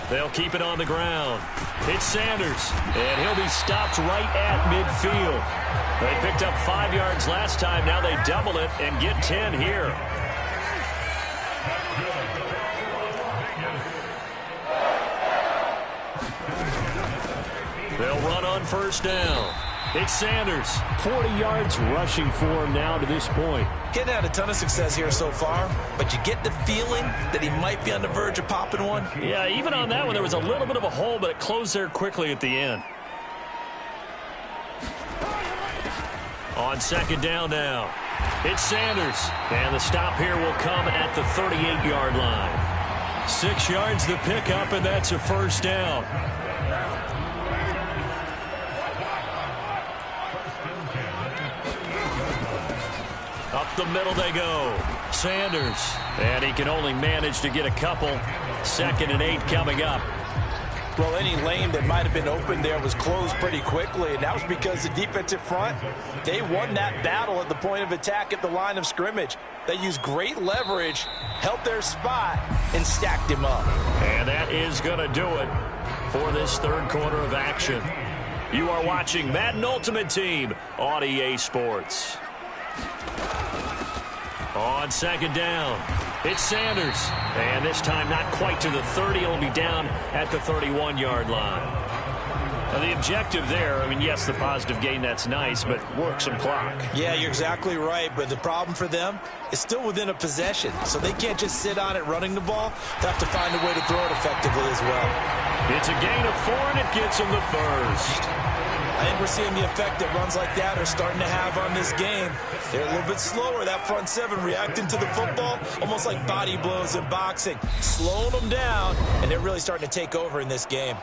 They'll keep it on the ground. It's Sanders, and he'll be stopped right at midfield. They picked up 5 yards last time. Now they double it and get 10 here. They'll run on first down. It's Sanders. 40 yards rushing for him now to this point. Getting had a ton of success here so far, but you get the feeling that he might be on the verge of popping one. Yeah, even on that one, there was a little bit of a hole, but it closed there quickly at the end. On second down now, it's Sanders. And the stop here will come at the 38-yard line. 6 yards the pickup, and that's a first down. Up the middle they go. Sanders. And he can only manage to get a couple. 2nd and 8 coming up. Well, any lane that might have been open there was closed pretty quickly, and that was because the defensive front, they won that battle at the point of attack at the line of scrimmage. They used great leverage, held their spot, and stacked him up. And that is going to do it for this 3rd quarter of action. You are watching Madden Ultimate Team on EA Sports. On 2nd down, it's Sanders. And this time not quite to the 30. He'll be down at the 31-yard line. Now the objective there, I mean, yes, the positive gain, that's nice, but work some clock. Yeah, you're exactly right, but the problem for them is still within a possession, so they can't just sit on it running the ball. They have to find a way to throw it effectively as well. It's a gain of 4, and it gets them the first. I think we're seeing the effect that runs like that are starting to have on this game. They're a little bit slower, that front 7, reacting to the football, almost like body blows in boxing, slowing them down, and they're really starting to take over in this game.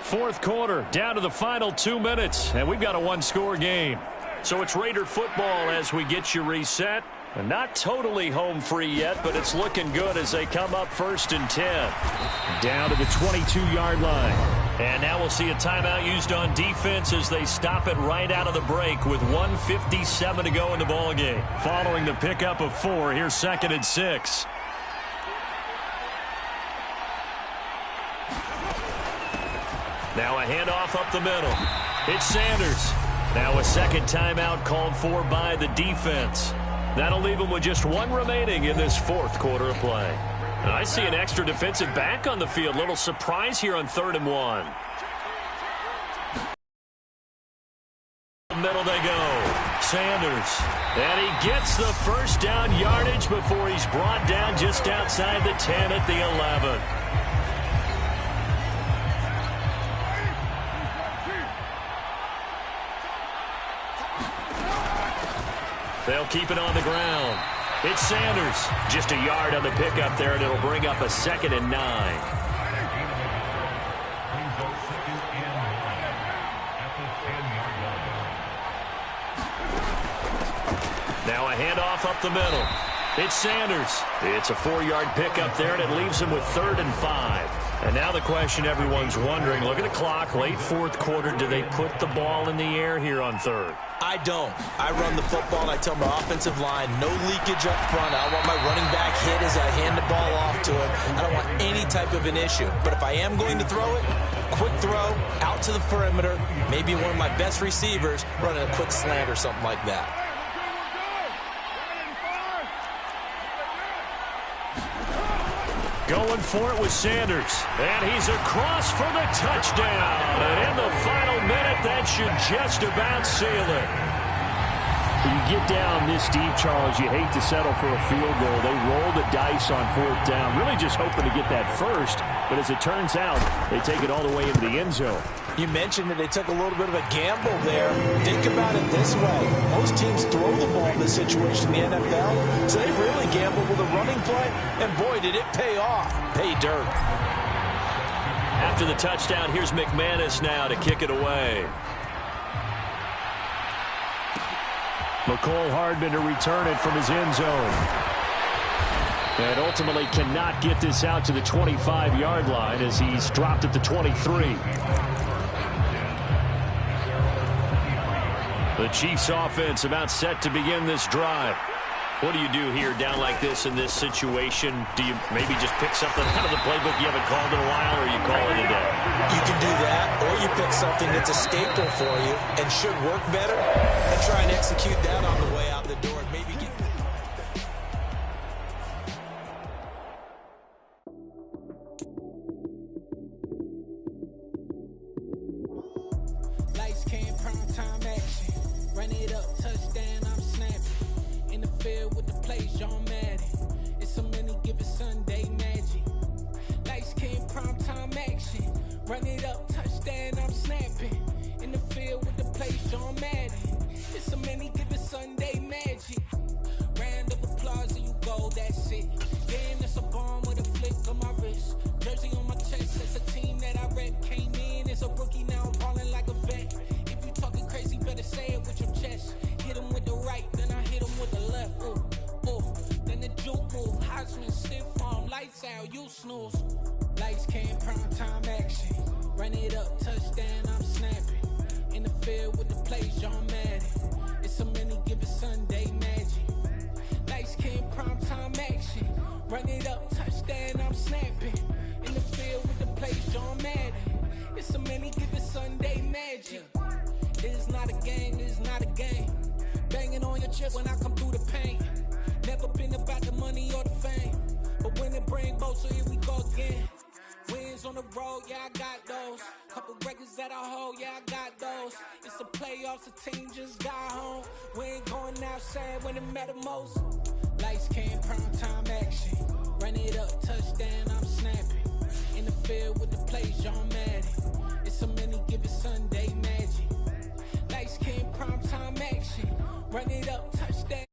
4th quarter, down to the final 2 minutes, and we've got a 1-score game. So it's Raider football as we get you reset. And not totally home free yet, but it's looking good as they come up 1st and 10. Down to the 22-yard line. And now we'll see a timeout used on defense as they stop it right out of the break with 1:57 to go in the ballgame. Following the pickup of 4, here's 2nd and 6. Now a handoff up the middle. It's Sanders. Now a 2nd timeout called for by the defense. That'll leave them with just 1 remaining in this 4th quarter of play. And I see an extra defensive back on the field. Little surprise here on 3rd and 1. Middle they go. Sanders. And he gets the 1st down yardage before he's brought down just outside the 10 at the 11. They'll keep it on the ground. It's Sanders. Just a yard on the pickup there, and it'll bring up a 2nd and 9. Now a handoff up the middle. It's Sanders. It's a 4-yard pickup there, and it leaves him with 3rd and 5. And now the question everyone's wondering, look at the clock, late 4th quarter, do they put the ball in the air here on 3rd? I don't. I run the football, and I tell my offensive line, no leakage up front. I want my running back hit as I hand the ball off to him. I don't want any type of an issue. But if I am going to throw it, quick throw, out to the perimeter, maybe one of my best receivers running a quick slant or something like that. Going for it with Sanders. And he's across for the touchdown. And in the final minute, that should just about seal it. When you get down this deep, Charles, you hate to settle for a field goal. They roll the dice on 4th down, really just hoping to get that first. But as it turns out, they take it all the way into the end zone. You mentioned that they took a little bit of a gamble there. Think about it this way. Most teams throw the ball in this situation in the NFL, so they really gambled with a running play, and boy, did it pay off. Pay dirt. After the touchdown, here's McManus now to kick it away. McCole Hardman to return it from his end zone. And ultimately cannot get this out to the 25-yard line as he's dropped at the 23. The Chiefs offense about set to begin this drive. What do you do here down like this in this situation? Do you maybe just pick something out of the playbook you haven't called in a while, or you call it a day? You can do that, or you pick something that's a staple for you and should work better and try and execute that on the way out the door and maybe get... Lights came, prime time action. Run it up, touchdown, I'm snapping. In the field with the play, John Madden. It's a many given Sunday magic. Lights came, prime time action. Run it up, touchdown, I'm snapping. In the field with the play, John Madden. It's a many given Sunday magic. Round of applause and you go, that's it. Damn, that's a bomb with a flick on my wrist. Jersey on my chest, it's a team that I rep. Came in as a rookie, now I'm balling like a vet. If you talking crazy, better say it with your chest. Hit him with the right, then I hit him with the left. Ooh. Sal, you snooze. Lights came, prime time action. Run it up, touchdown, I'm snapping. In the field with the plays, John Madden. It's a many given Sunday magic. Lights came, prime time action. Run it up, touchdown, I'm snapping. In the field with the plays, John Madden. It's a many given Sunday magic. It is not a game, it is not a game. Banging on your chest when I come through the pain. Never been about the money or the fame. But when it bring both, so here we go again. Wins on the road, yeah, I got those. Couple records that I hold, yeah, I got those. It's the playoffs, the team just got home. We ain't going outside when it matter most. Lights came, prime time action. Run it up, touchdown, I'm snapping. In the field with the plays, John Madden. It's a many given Sunday magic. Lights came, prime time action. Run it up, touchdown.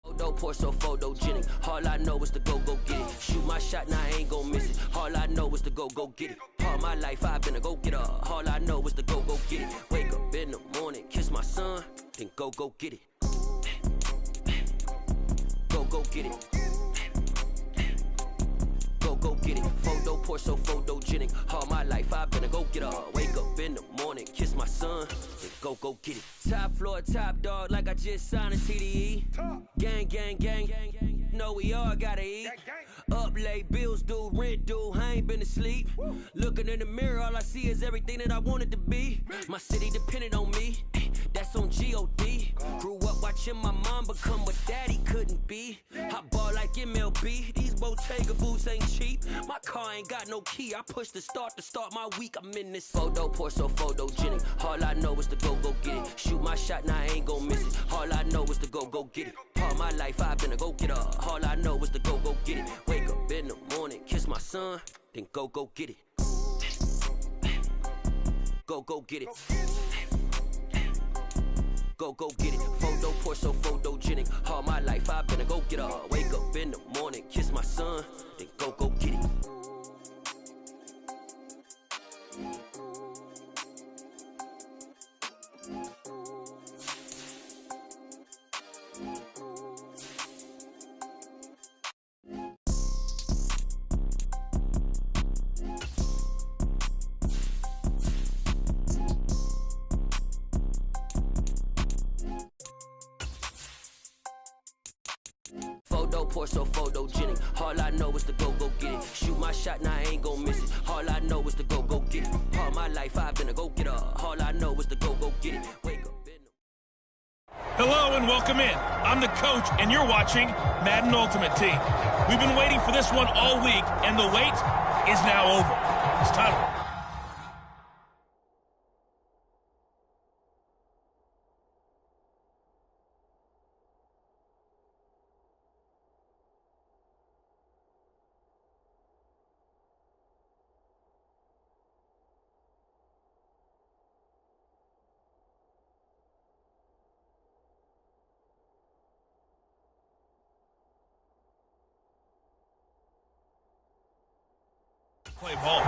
Photo, pour so photogenic. All I know is to go get it. Shoot my shot, now I ain't gon' miss it. All I know is to go get it. All my life I've been a go-getter. All I know is to go get it. Wake up in the morning, kiss my son, then go get it. Go get it. Go get it. Photo, pour so photogenic. All my life I've been a go-getter. Wake up in the morning, kiss my son, then go get it. Top floor, top dog, like I just signed a TDE. Gang, gang, gang, gang, gang. Know we all gotta eat. Up late, bills due, rent due, I ain't been asleep. Looking in the mirror, all I see is everything that I wanted to be. My city depended on me, that's on G.O.D. Grew up watching my mom become what daddy couldn't be. I ball like MLB, these Bottega boots ain't cheap. My car ain't got no key, I push the start to start my week. I'm in this photo, pour so photogenic. All I know is to go get it. Shoot my shot, now I ain't gon' miss it. All I know is to go get it. All my life I've been a go-getter. All I know is to go get it. Wake up in the morning, kiss my son, then go get it. Go get it. Go get it. Photo, pour so photogenic. All my life I've been a go-getter. Wake up in the morning, kiss my son, then go get it. Pour so photogenic. All I know is to go get it. Shoot my shot, now I ain't gon' miss it. All I know is to go get it. All my life I've been a go-getter. All I know is to go get it. Wake up in the... Hello and welcome in. I'm the coach, and you're watching Madden Ultimate Team. We've been waiting for this one all week, and the wait is now over. It's time. Play ball.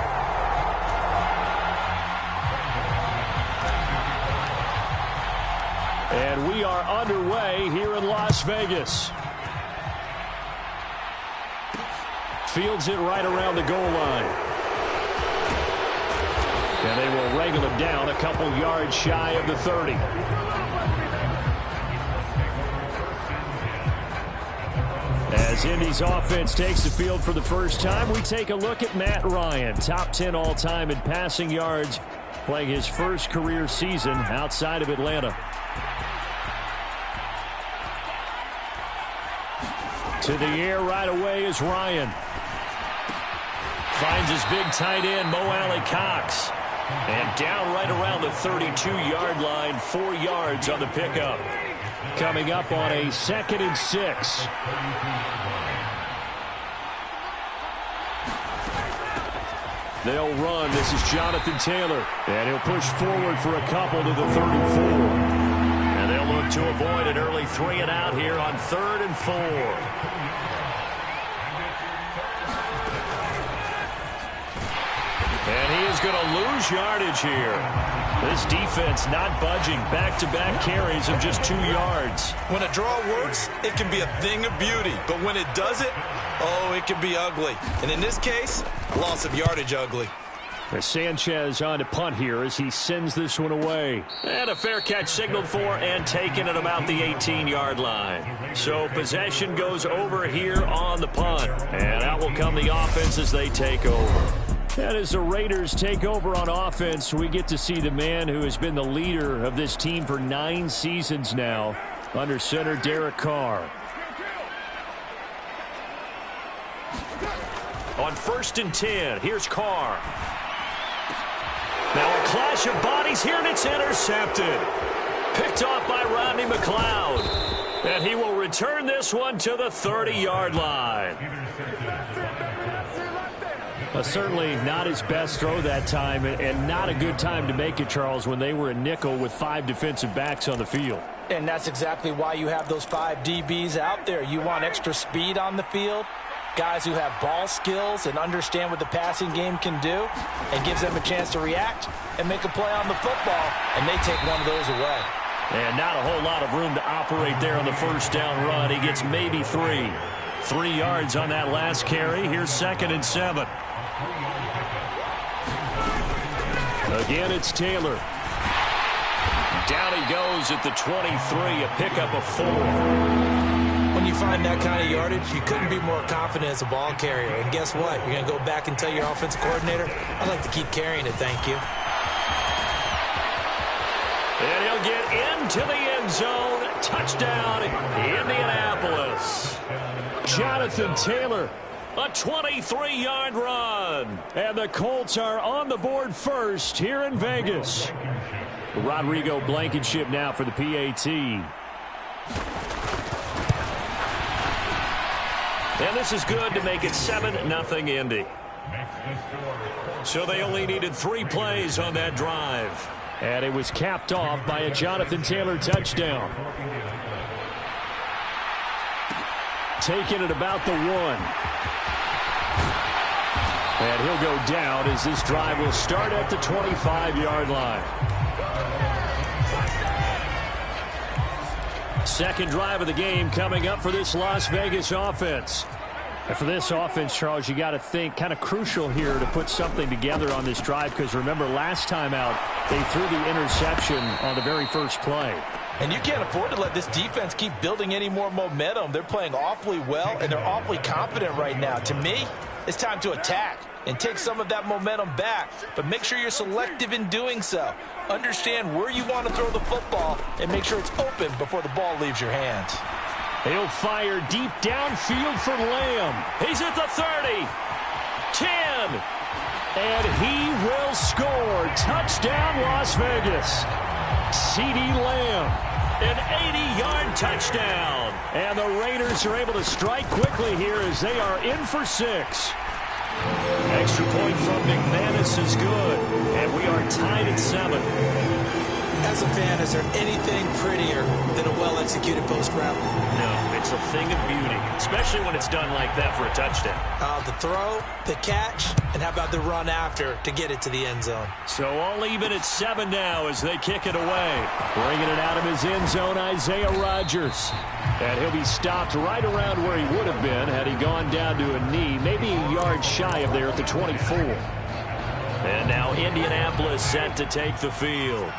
And we are underway here in Las Vegas. Fields it right around the goal line. And they will wrangle him down a couple yards shy of the 30. As Indy's offense takes the field for the first time, we take a look at Matt Ryan, top 10 all-time in passing yards, playing his first career season outside of Atlanta. To the air right away is Ryan. Finds his big tight end, Mo Alley-Cox. And down right around the 32-yard line, 4 yards on the pickup. Coming up on a 2nd and 6. They'll run. This is Jonathan Taylor. And he'll push forward for a couple to the 34. And they'll look to avoid an early 3-and-out here on 3rd and 4. And he is going to lose yardage here. This defense not budging. Back-to-back carries of just 2 yards. When a draw works, it can be a thing of beauty. But when it doesn't, oh, it can be ugly. And in this case, loss of yardage ugly. Sanchez on to punt here as he sends this one away. And a fair catch signaled for and taken at about the 18-yard line. So possession goes over here on the punt. And out will come the offense as they take over. And as the Raiders take over on offense, we get to see the man who has been the leader of this team for 9 seasons now, under center Derek Carr. On 1st and 10, here's Carr. Now a clash of bodies here, and it's intercepted. Picked off by Rodney McLeod. And he will return this one to the 30-yard line. Certainly not his best throw that time, and not a good time to make it, Charles, when they were a nickel with 5 defensive backs on the field. And that's exactly why you have those 5 DBs out there. You want extra speed on the field, guys who have ball skills and understand what the passing game can do, and gives them a chance to react and make a play on the football, and they take one of those away. And not a whole lot of room to operate there on the first down run. He gets maybe 3. 3 yards on that last carry. Here's 2nd and 7. Again, it's Taylor. Down he goes at the 23, a pickup of 4. When you find that kind of yardage, you couldn't be more confident as a ball carrier. And guess what? You're going to go back and tell your offensive coordinator, I'd like to keep carrying it, thank you. And he'll get into the end zone. Touchdown, Indianapolis. Jonathan Taylor. A 23-yard run. And the Colts are on the board first here in Vegas. Rodrigo Blankenship now for the PAT. And this is good to make it 7-0 Indy. So they only needed 3 plays on that drive. And it was capped off by a Jonathan Taylor touchdown. Taken at about the 1. And he'll go down as this drive will start at the 25-yard line. Second drive of the game coming up for this Las Vegas offense. And for this offense, Charles, you got to think kind of crucial here to put something together on this drive, because remember last time out they threw the interception on the very first play. And you can't afford to let this defense keep building any more momentum. They're playing awfully well, and they're awfully confident right now. To me, it's time to attack and take some of that momentum back, but make sure you're selective in doing so. Understand where you want to throw the football and make sure it's open before the ball leaves your hands. He'll fire deep downfield for Lamb. He's at the 30, 10, and he will score. Touchdown, Las Vegas. CeeDee Lamb, an 80-yard touchdown. And the Raiders are able to strike quickly here as they are in for 6. Extra point from McManus is good, and we are tied at 7. As a fan, is there anything prettier than a well-executed post route? No, it's a thing of beauty, especially when it's done like that for a touchdown. The throw, the catch, and how about the run after to get it to the end zone? So all even at 7 now as they kick it away. Bringing it out of his end zone, Isaiah Rodgers. And he'll be stopped right around where he would have been had he gone down to a knee, maybe a yard shy of there at the 24. And now Indianapolis set to take the field.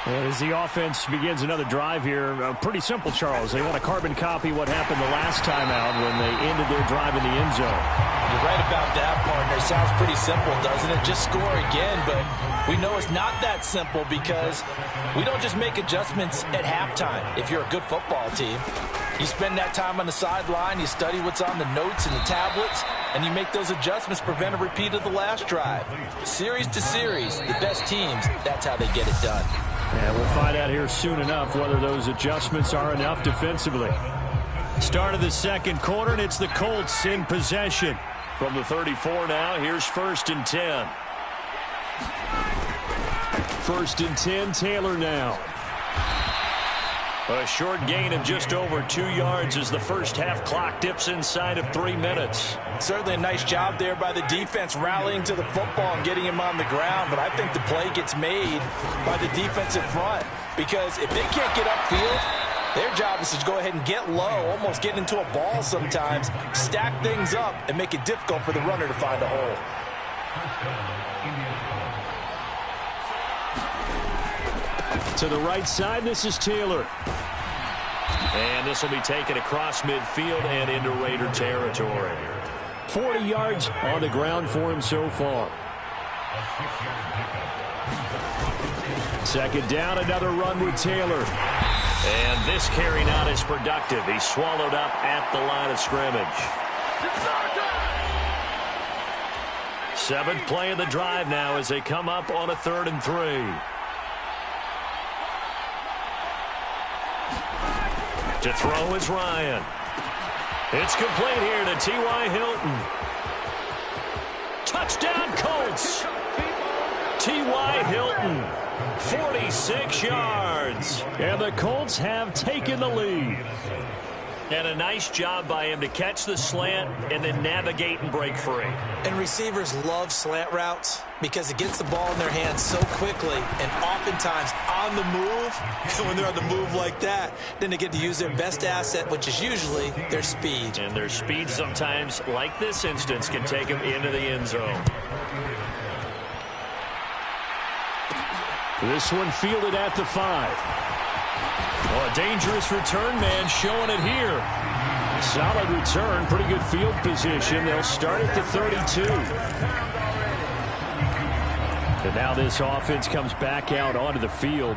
And as the offense begins another drive here, pretty simple, Charles. They want to carbon copy what happened the last time out when they ended their drive in the end zone. You're right about that, partner. It sounds pretty simple, doesn't it? Just score again, but we know it's not that simple because we don't just make adjustments at halftime if you're a good football team. You spend that time on the sideline, you study what's on the notes and the tablets, and you make those adjustments, prevent a repeat of the last drive. Series to series, the best teams, that's how they get it done. And we'll find out here soon enough whether those adjustments are enough defensively. Start of the second quarter, and it's the Colts in possession. From the 34 now, here's 1st and 10. 1st and 10, Taylor now. A short gain of just over 2 yards as the first half clock dips inside of 3 minutes. Certainly a nice job there by the defense rallying to the football and getting him on the ground. But I think the play gets made by the defensive front, because if they can't get upfield, their job is to go ahead and get low, almost get into a ball sometimes, stack things up, and make it difficult for the runner to find a hole. To the right side, this is Taylor. And this will be taken across midfield and into Raider territory. 40 yards on the ground for him so far. 2nd down, another run with Taylor. And this carry not as productive. He's swallowed up at the line of scrimmage. 7th play of the drive now as they come up on a 3rd and 3. To throw is Ryan. It's complete here to T.Y. Hilton. Touchdown Colts. T.Y. Hilton, 46 yards. And the Colts have taken the lead. And a nice job by him to catch the slant and then navigate and break free. And receivers love slant routes because it gets the ball in their hands so quickly and oftentimes on the move. And when they're on the move like that, then they get to use their best asset, which is usually their speed. And their speed sometimes, like this instance, can take them into the end zone. This one fielded at the 5. Oh, a dangerous return man showing it here. Solid return, pretty good field position. They'll start at the 32. And now this offense comes back out onto the field.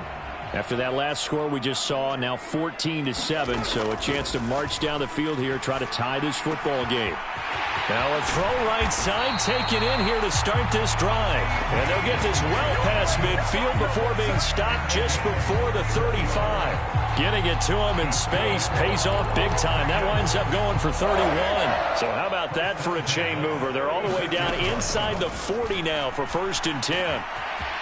After that last score we just saw, now 14-7, so a chance to march down the field here, try to tie this football game. Now a throw right side taken in here to start this drive. And they'll get this well past midfield before being stopped just before the 35. Getting it to him in space pays off big time. That winds up going for 31. So how about that for a chain mover? They're all the way down inside the 40 now for 1st and 10.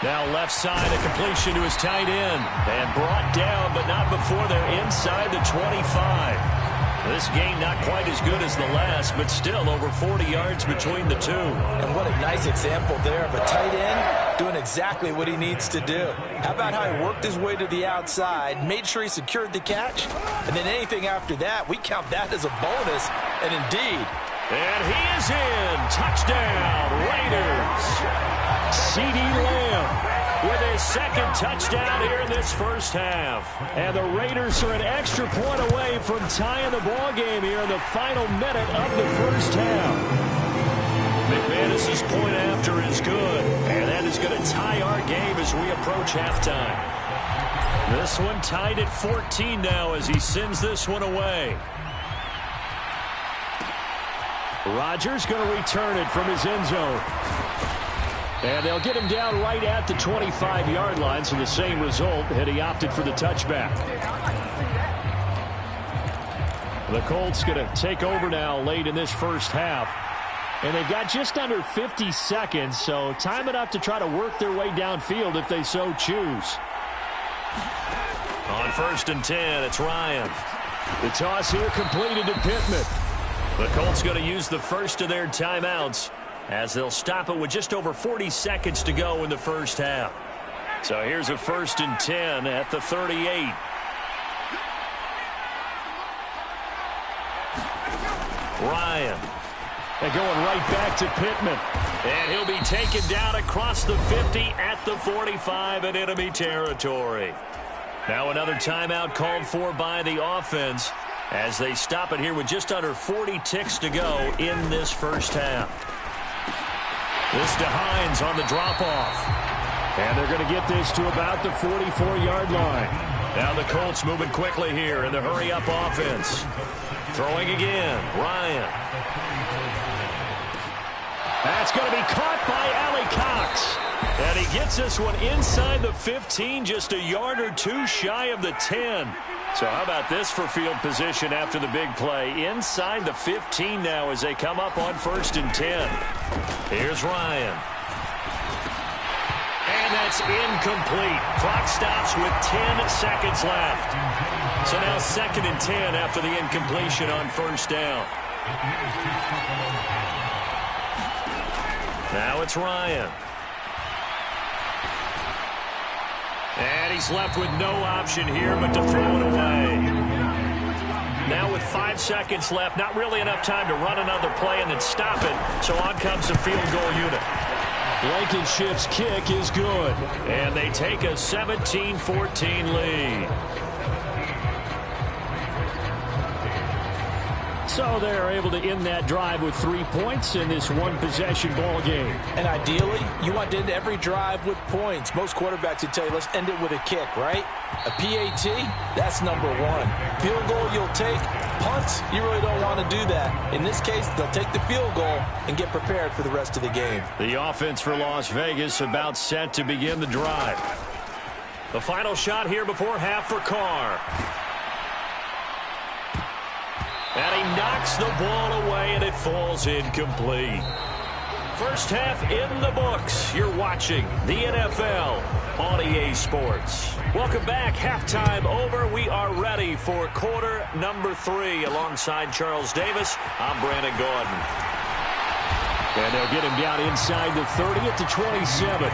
Now left side, a completion to his tight end. And brought down, but not before they're inside the 25. This game not quite as good as the last, but still over 40 yards between the two. And what a nice example there of a tight end doing exactly what he needs to do. How about how he worked his way to the outside, made sure he secured the catch, and then anything after that, we count that as a bonus, and indeed. And he is in. Touchdown, Raiders. CeeDee Lamb with his 2nd touchdown here in this first half. And the Raiders are an extra point away from tying the ball game here in the final minute of the first half. McManus's point after is good, and that is going to tie our game as we approach halftime. This one tied at 14 now as he sends this one away. Rodgers going to return it from his end zone. And they'll get him down right at the 25-yard line, so the same result, and he opted for the touchback. The Colts going to take over now late in this first half. And they've got just under 50 seconds, so time enough to try to work their way downfield if they so choose. On 1st and 10, it's Ryan. The toss here completed to Pittman. The Colts going to use the first of their timeouts as they'll stop it with just over 40 seconds to go in the first half. So here's a 1st and 10 at the 38. Ryan. And going right back to Pittman. And he'll be taken down across the 50 at the 45 in enemy territory. Now another timeout called for by the offense as they stop it here with just under 40 ticks to go in this first half. This to Hines on the drop-off. And they're going to get this to about the 44-yard line. Now the Colts moving quickly here in the hurry-up offense. Throwing again, Ryan. That's going to be caught by Allie Cox. And he gets gets this one inside the 15, just a yard or two shy of the 10. So how about this for field position after the big play? Inside the 15 now as they come up on 1st and 10. Here's Ryan. And that's incomplete. Clock stops with 10 seconds left. So now 2nd and 10 after the incompletion on 1st down. Now it's Ryan. And he's left with no option here but to throw it away. Now with 5 seconds left, not really enough time to run another play and then stop it. So on comes the field goal unit. Blankenship's kick is good. And they take a 17-14 lead. So they're able to end that drive with 3 points in this one-possession ball game. And ideally, you want to end every drive with points. Most quarterbacks would tell you, let's end it with a kick, right? A PAT, that's number 1. Field goal you'll take. Punts, you really don't want to do that. In this case, they'll take the field goal and get prepared for the rest of the game. The offense for Las Vegas about set to begin the drive. The final shot here before half for Carr. And he knocks the ball away, and it falls incomplete. First half in the books. You're watching the NFL on EA Sports. Welcome back. Halftime over. We are ready for quarter number 3. Alongside Charles Davis, I'm Brandon Gaudin. And they'll get him down inside the 30 at the 27.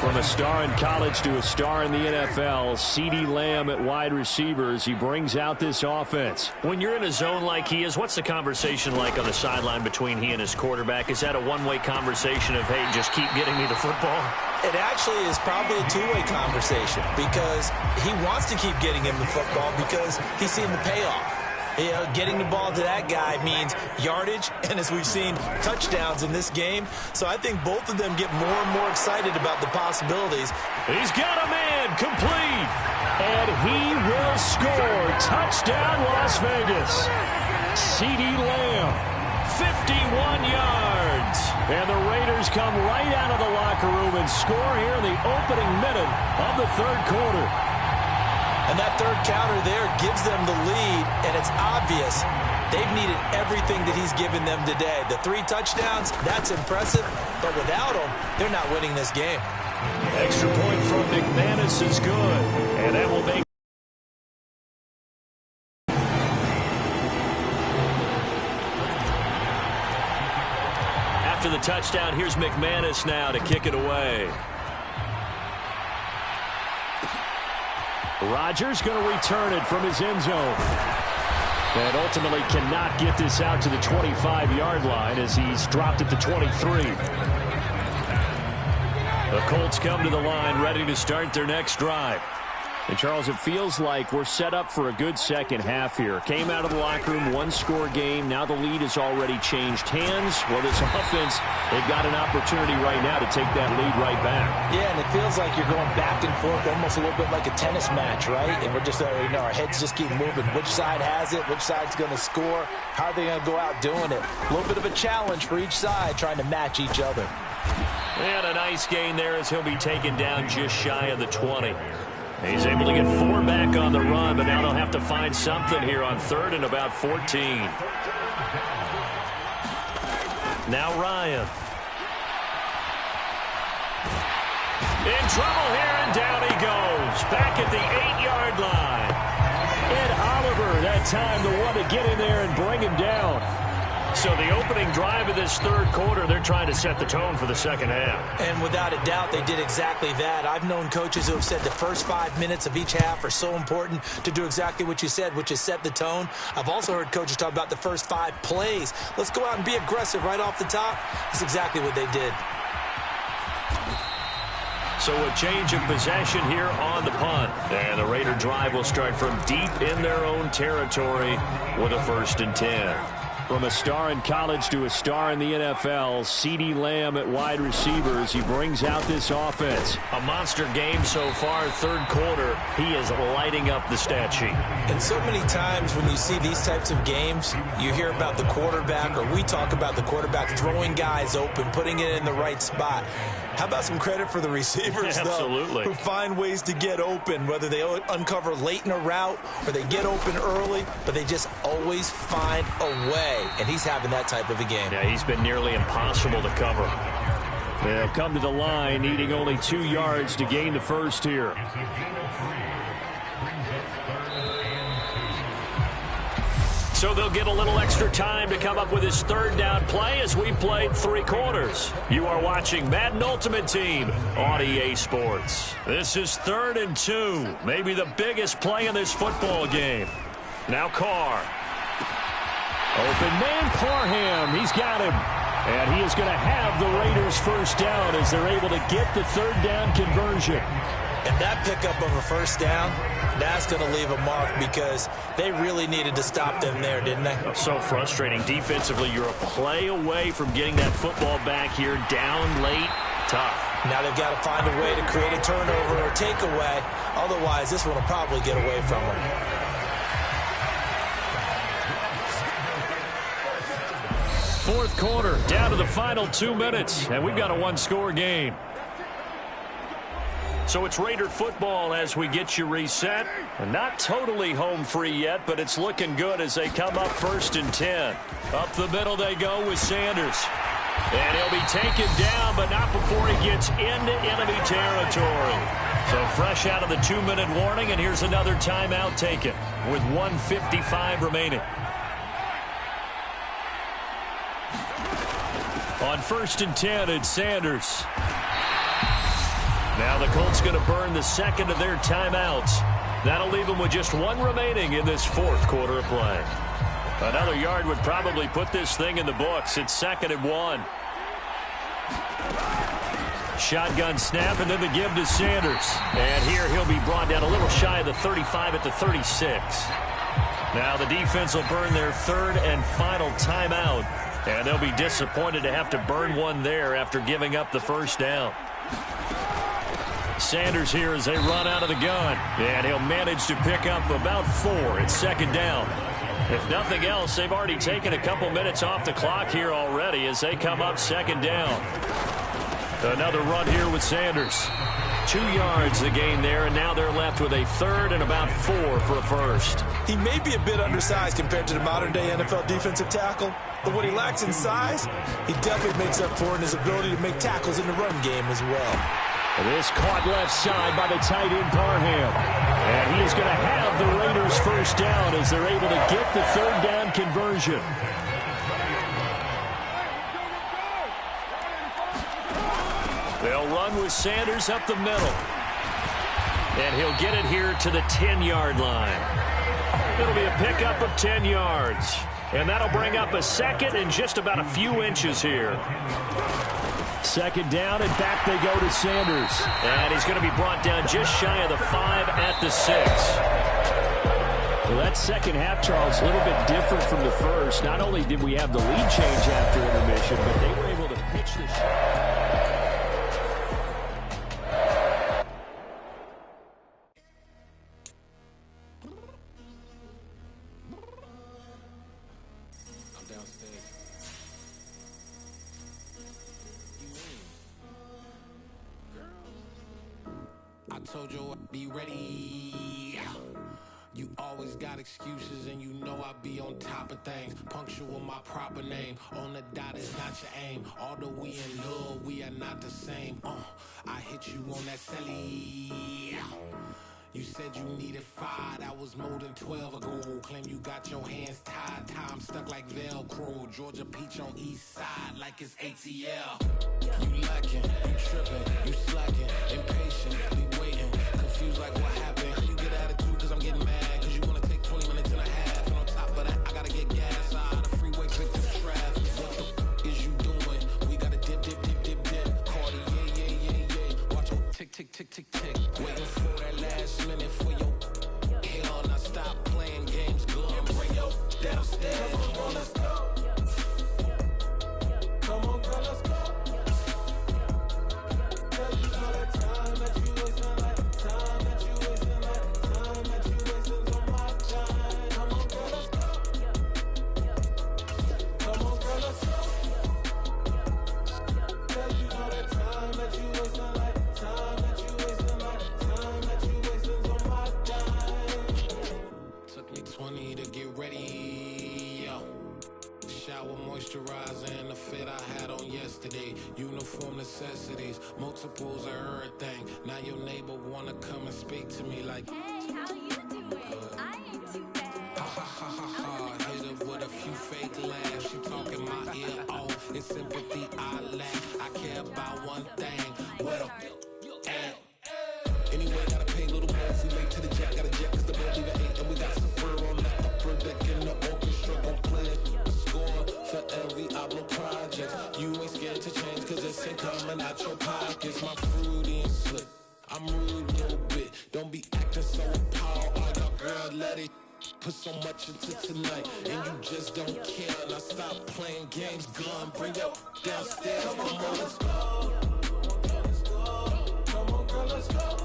From a star in college to a star in the NFL, CeeDee Lamb at wide receivers. He brings out this offense. When you're in a zone like he is, what's the conversation like on the sideline between he and his quarterback? Is that a one-way conversation of, hey, just keep getting me the football? It actually is probably a two-way conversation because he wants to keep getting him the football because he's seeing the payoff. You know, getting the ball to that guy means yardage, and as we've seen, touchdowns in this game. So I think both of them get more and more excited about the possibilities. He's got a man complete, and he will score. Touchdown, Las Vegas. CeeDee Lamb, 51 yards. And the Raiders come right out of the locker room and score here in the opening minute of the third quarter. And that third counter there gives them the lead, and it's obvious they've needed everything that he's given them today. The 3 touchdowns, that's impressive, but without him, they're not winning this game. Extra point from McManus is good, and that will make after the touchdown. Here's McManus now to kick it away. Rodgers going to return it from his end zone. And ultimately cannot get this out to the 25-yard line as he's dropped at the 23. The Colts come to the line ready to start their next drive. And, Charles, it feels like we're set up for a good second half here. Came out of the locker room, 1-score game. Now the lead has already changed hands. Well, this offense, they've got an opportunity right now to take that lead right back. Yeah, and it feels like you're going back and forth almost a little bit like a tennis match, right? And we're just, our heads just keep moving. Which side has it? Which side's going to score? How are they going to go out doing it? A little bit of a challenge for each side trying to match each other. And a nice gain there as he'll be taken down just shy of the 20. He's able to get 4 back on the run, but now they'll have to find something here on 3rd and about 14. Now Ryan. In trouble here, and down he goes. Back at the 8-yard line. Ed Oliver, that time the one to get in there and bring him down. So the opening drive of this third quarter, they're trying to set the tone for the second half. And without a doubt, they did exactly that. I've known coaches who have said the first 5 minutes of each half are so important to do exactly what you said, which is set the tone. I've also heard coaches talk about the first 5 plays. Let's go out and be aggressive right off the top. That's exactly what they did. So a change of possession here on the punt. And the Raider drive will start from deep in their own territory with a 1st and 10. From a star in college to a star in the NFL, CeeDee Lamb at wide receivers. He brings out this offense. A monster game so far, third quarter. He is lighting up the stat sheet. And so many times when you see these types of games, you hear about the quarterback, or we talk about the quarterback throwing guys open, putting it in the right spot. How about some credit for the receivers, Absolutely. though, who find ways to get open, whether they uncover late in a route or they get open early, but they just always find a way. And he's having that type of a game. Yeah, he's been nearly impossible to cover. They'll come to the line, needing only 2 yards to gain the first here. So they'll get a little extra time to come up with his third down play as we've played 3 quarters. You are watching Madden Ultimate Team on EA Sports. This is 3rd and 2. Maybe the biggest play in this football game. Now Carr. Open man, Parham. He's got him. And he is going to have the Raiders first down as they're able to get the third down conversion. And that pickup of a first down, that's going to leave a mark because they really needed to stop them there, didn't they? So frustrating. Defensively, you're a play away from getting that football back here down late. Tough. Now they've got to find a way to create a turnover or takeaway. Otherwise, this one will probably get away from them. Fourth quarter, down to the final 2 minutes, and we've got a one-score game. So it's Raider football as we get you reset. And not totally home free yet, but it's looking good as they come up 1st and 10. Up the middle they go with Sanders. And he'll be taken down, but not before he gets into enemy territory. So fresh out of the 2-minute warning, and here's another timeout taken with 1:55 remaining. On 1st and 10, it's Sanders. Now the Colts going to burn the second of their timeouts. That'll leave them with just 1 remaining in this 4th quarter of play. Another yard would probably put this thing in the books. It's 2nd and 1. Shotgun snap and then the give to Sanders. And here he'll be brought down a little shy of the 35 at the 36. Now the defense will burn their 3rd and final timeout. And they'll be disappointed to have to burn one there after giving up the first down. Sanders here as they run out of the gun. And he'll manage to pick up about 4. It's 2nd down. If nothing else, they've already taken a couple minutes off the clock here already as they come up 2nd down. Another run here with Sanders. 2 yards the gain there, and now they're left with a 3rd and about 4 for a first. He may be a bit undersized compared to the modern-day NFL defensive tackle, but what he lacks in size, he definitely makes up for in his ability to make tackles in the run game as well. This caught left side by the tight end Parham. And he is going to have the Raiders first down as they're able to get the third down conversion. They'll run with Sanders up the middle. And he'll get it here to the 10-yard line. It'll be a pickup of 10 yards. And that'll bring up a 2nd and just about a few inches here. 2nd down, and back they go to Sanders. And he's going to be brought down just shy of the 5 at the 6. Well, that second half, Charles, a little bit different from the first. Not only did we have the lead change after intermission, but they were able to pitch the shot. I told you I'd be ready. You always got excuses and you know I be on top of things. Punctual my proper name. On the dot is not your aim. Although we in love, we are not the same. I hit you on that celly. You said you needed 5, that was more than 12 ago. Claim you got your hands tied, time stuck like Velcro. Georgia Peach on east side like it's ATL. You lacking, you tripping, you slacking, impatient, be waiting, confused like what happened. You get attitude cause I'm getting mad, cause you wanna take 20 minutes and a half. And on top of that, I gotta get gas out of the freeway, click to the traffic. What the is you doing? We gotta dip, dip, dip, dip, dip. Cardi, yeah. Watch your tick, tick, tick, tick, tick. Waiting for that last minute for your hell, now stop playing games, good. Bring your downstairs. Let's go. shower, moisturizer, and the fit I had on yesterday. Uniform necessities, multiples of everything. Now your neighbor wanna come and speak to me like, hey, how you doing? I ain't too bad. Ha ha ha ha ha. Hit her with a few fake laughs. She talking my ear off. It's sympathy I lack. I care about one thing. What up? Anyway, gotta pay a little more if we late to the jack. Got a jet cause the boat leave at 8 and we got some fur on that upper deck in the orchestra. Gon' play a score for every Ablo project. You ain't scared to change cause this ain't coming out your pockets. My fruity and slick, I'm rude a little bit. Don't be acting so appalled. Like a girl, let it put so much into tonight and you just don't care. Now stop playing games, gun, bring your downstairs. Come on, girl, let's go. Come on, girl, let's go.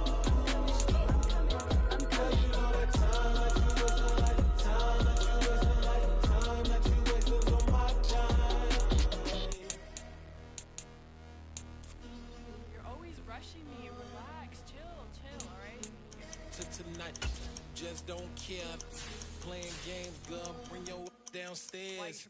Just don't care. Playing games, girl. Bring your downstairs.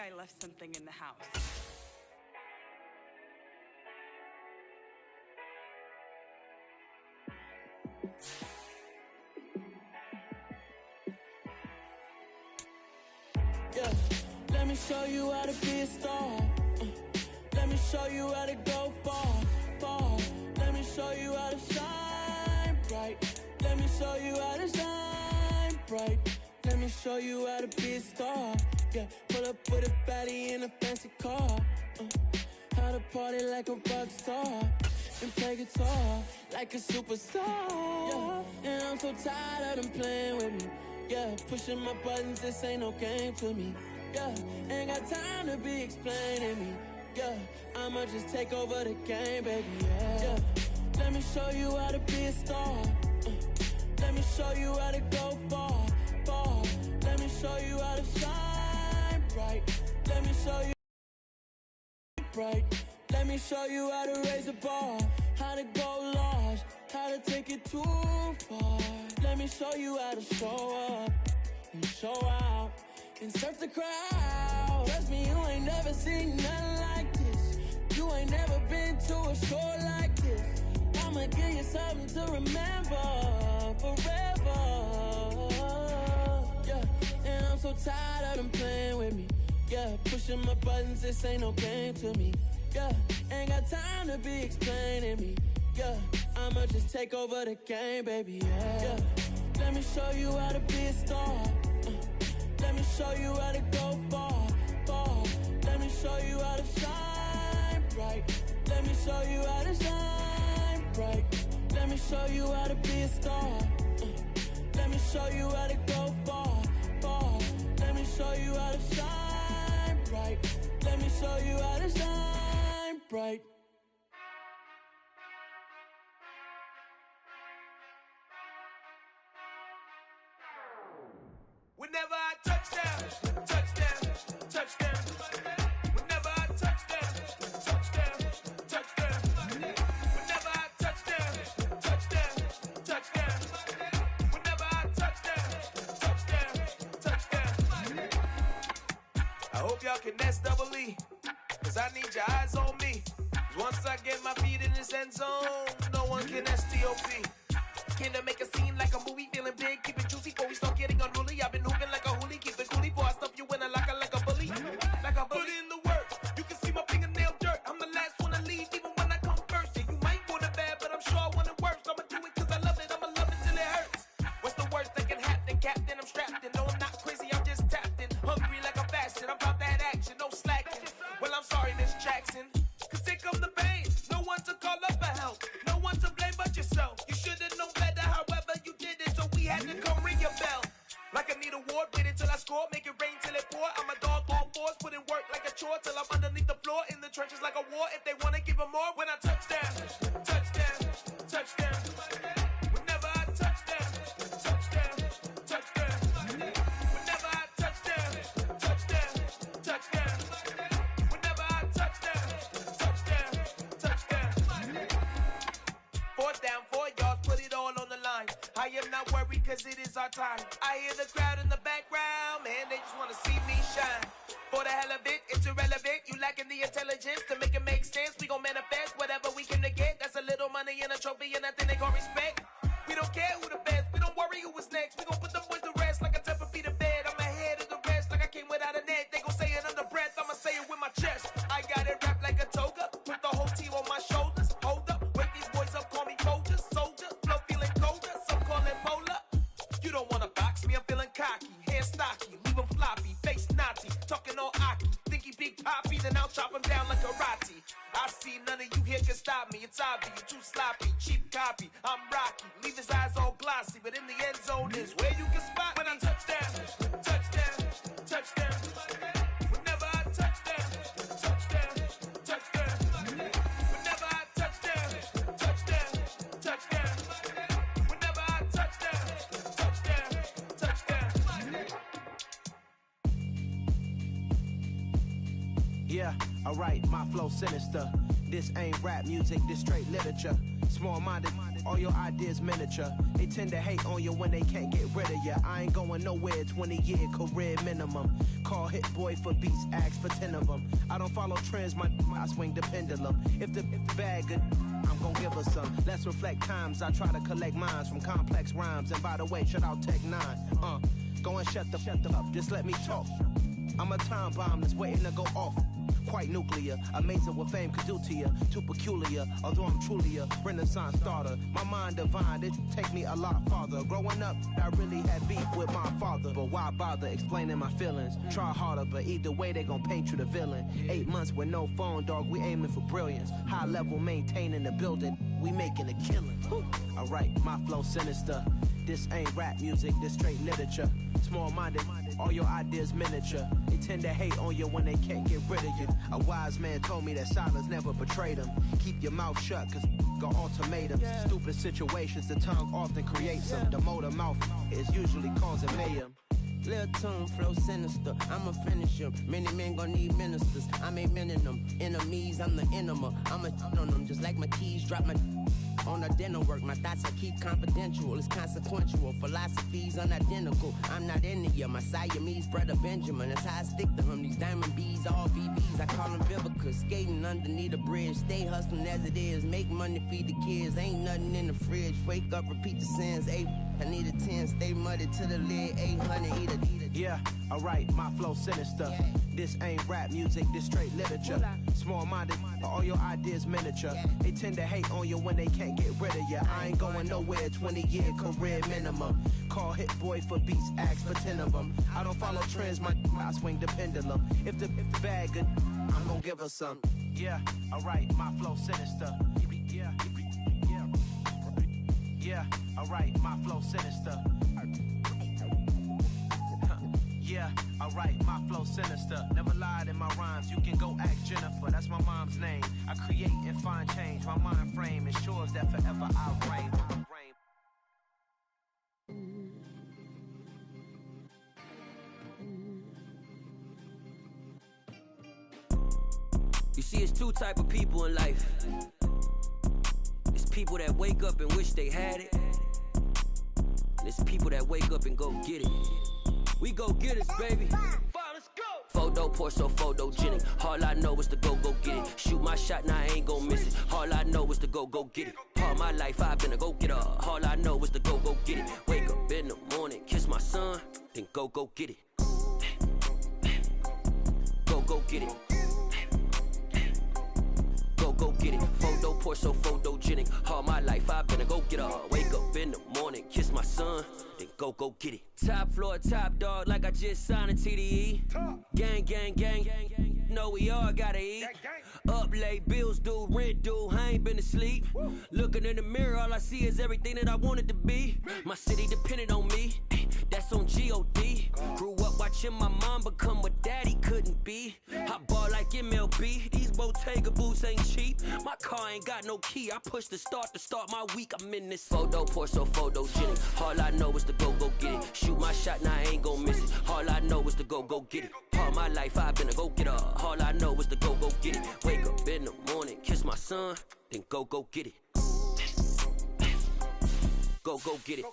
I left something in the house. Yeah, let me show you how to be a star. Let me show you how to go far, far. Let me show you how to shine bright. Let me show you how to shine bright. Let me show you how to be a star. Yeah, pull up with a baddie in a fancy car. How to party like a rock star and play guitar like a superstar. Yeah, and I'm so tired of them playing with me. Yeah, pushing my buttons, this ain't no game to me. Yeah, ain't got time to be explaining me. Yeah, I'ma just take over the game, baby. Yeah, let me show you how to be a star. Let me show you how to go far, far. Let me show you how to shine bright. Let me show you bright. Let me show you how to raise a bar, how to go large, how to take it too far. Let me show you how to show up and show out and surf the crowd. Trust me, you ain't never seen nothing like this. You ain't never been to a show like this. I'ma give you something to remember forever. Yeah, and I'm so tired of them playing with me. Yeah, pushing my buttons, this ain't no game to me. Yeah, ain't got time to be explaining me. Yeah, I'ma just take over the game, baby. Yeah, let me show you how to be a star. Let me show you how to go far, far. Let me show you how to shine bright. Let me show you how to shine bright. Let me show you how to be a star. Let me show you how to go far, far. Let me show you how to shine bright. Let me show you how to shine bright. Whenever I touchdown, touchdown, touchdown. Whenever I touchdown, touchdown, touchdown. Whenever I touchdown, touchdown, touchdown. Whenever I touchdown, touchdown, touchdown. I hope y'all can S-double-E, cause I need your eyes on me. Once I get my feet in this end zone, no one can S-T-O-P. Can I make a scene like a movie, feeling big, keep it juicy before we start getting unruly. I've been hooping like a hoolie, keep it coolie before I stuff you in a locker like a bully. Like a bully. Put in the work, you can see my fingernail dirt. I'm the last one to leave, even when I come first. Yeah, you might want it bad, but I'm sure I want it worse. I'ma do it cause I love it, I'ma love it till it hurts. What's the worst that can happen, Captain? I'm strapped in. No, I'm not crazy, I'm just tapped in. Hungry like I'm fasting, I'm about that action, no slacking. Well, I'm sorry, Miss Jackson, cause here come the pain. No one to call up for help, no one to blame but yourself. You should've known better, however you did it, so we had to come am not worried cause it is our time. I hear the crowd in the background, man, they just wanna see me shine. For the hell of it, it's irrelevant. You lacking the intelligence to make it make sense. We gon' manifest whatever we came to get. That's a little money and a trophy and nothing they gon' respect. We don't care who the best, we don't worry who was next. We gon' put them boys to rest like a temper feet of bed. I'm ahead of the rest like I came without a net. They gon' say it under breath, I'ma say it with my chest. I got it wrapped like a toga, put the whole team on my shoulders. Hold up, wake these boys up, call me Folger, soldier. Flow feeling colder, some call it polar. You don't wanna box me, I'm feeling cocky. Hair stocky, leave him floppy, face naughty. Talking all aki, think he big poppy, then I'll chop him down like karate. I see none of you here can stop me. It's obvious, you too sloppy, cheap copy. I'm Rocky, leave his eyes all glossy, but in the end zone is where you can spot when I touchdown, touchdown, touchdown. Whenever I touchdown, touchdown, touchdown. Whenever I touchdown, touchdown, touchdown. Whenever I touchdown, touchdown, touchdown. Yeah, alright, my flow sinister. This ain't rap music, this straight literature. Small-minded, all your ideas miniature. They tend to hate on you when they can't get rid of you. I ain't going nowhere, 20-year career minimum. Call Hit Boy for beats, ask for 10 of them. I don't follow trends, I swing the pendulum. If the bag good, I'm gon' give her some. Let's reflect times, I try to collect minds from complex rhymes. And by the way, shout out Tech 9. Go and shut the up, just let me talk. I'm a time bomb that's waiting to go off. Quite nuclear, amazing what fame could do to you. Too peculiar, although I'm truly a renaissance starter. My mind divine, it take me a lot farther. Growing up, I really had beef with my father. But why bother explaining my feelings? Try harder, but either way they gon' paint you the villain. 8 months with no phone, dog, we aiming for brilliance. High level maintaining the building, we making a killing. Alright, my flow sinister. This ain't rap music, this straight literature. Small-minded, all your ideas miniature. They tend to hate on you when they can't get rid of you. A wise man told me that silence never betrayed him. Keep your mouth shut, cause got ultimatums. Stupid situations, the tongue often creates them. The motor mouth is usually causing mayhem. Lil' tune, flow sinister, I'ma finish him. Many men gon' need ministers, I make men in them. Enemies, I'm the enema, I'ma on them. Just like my keys, drop my on the dinner work. My thoughts I keep confidential, it's consequential. Philosophies unidentical, I'm not into you. My Siamese brother Benjamin, that's how I stick to him. These diamond bees, all VVs, I call them Vivica. Skating underneath the bridge, stay hustling as it is. Make money, feed the kids, ain't nothing in the fridge. Wake up, repeat the sins, I need a 10, stay muddy to the lid, 800, eat it. Yeah, alright, my flow sinister. This ain't rap music, this straight literature. Small-minded, all your ideas miniature. They tend to hate on you when they can't get rid of you. I ain't going nowhere, 20-year career minimum. Call Hit Boy for beats, ask for 10 of them. I don't follow trends, I swing the pendulum. If the bag good, I'm gon' give her some. Yeah, alright, my flow sinister. Yeah, alright, my flow sinister. Yeah, alright, my flow sinister. Never lied in my rhymes, you can go ask Jennifer. That's my mom's name. I create and find change. My mind frame ensures that forever I reign. You see, it's two type of people in life. It's people that wake up and wish they had it. And it's people that wake up and go get it. We go get it, baby. Let's go. Photo pour so photogenic. All I know is to go get it. Shoot my shot, now I ain't gon' miss it. All I know is to go get it. All my life I've been a go-getter. All I know is to go get it. Wake up in the morning, kiss my son, then go get it. Go get it. Go get it. Photo pour so photogenic. All my life I've been a go-getter. Wake up in the morning, kiss my son, then go get it. Top floor, top dog, like I just signed a TDE. Gang, gang, gang. Know we all gotta eat. Up late, bills due, rent due, I ain't been asleep. Looking in the mirror, all I see is everything that I wanted to be. My city depended on me, that's on G.O.D. Grew up watching my mom become what daddy couldn't be. I ball like MLB, these Bottega boots ain't cheap. My car ain't got no key, I push the start to start my week. I'm in this photo pour so photogenic. All I know is to go get it. Shoot my shot, now I ain't gon' miss it. All I know is to go get it. All my life I've been a go-getter. All I know is to go get it. Wake up in the morning, kiss my son, then go get it. Go get it.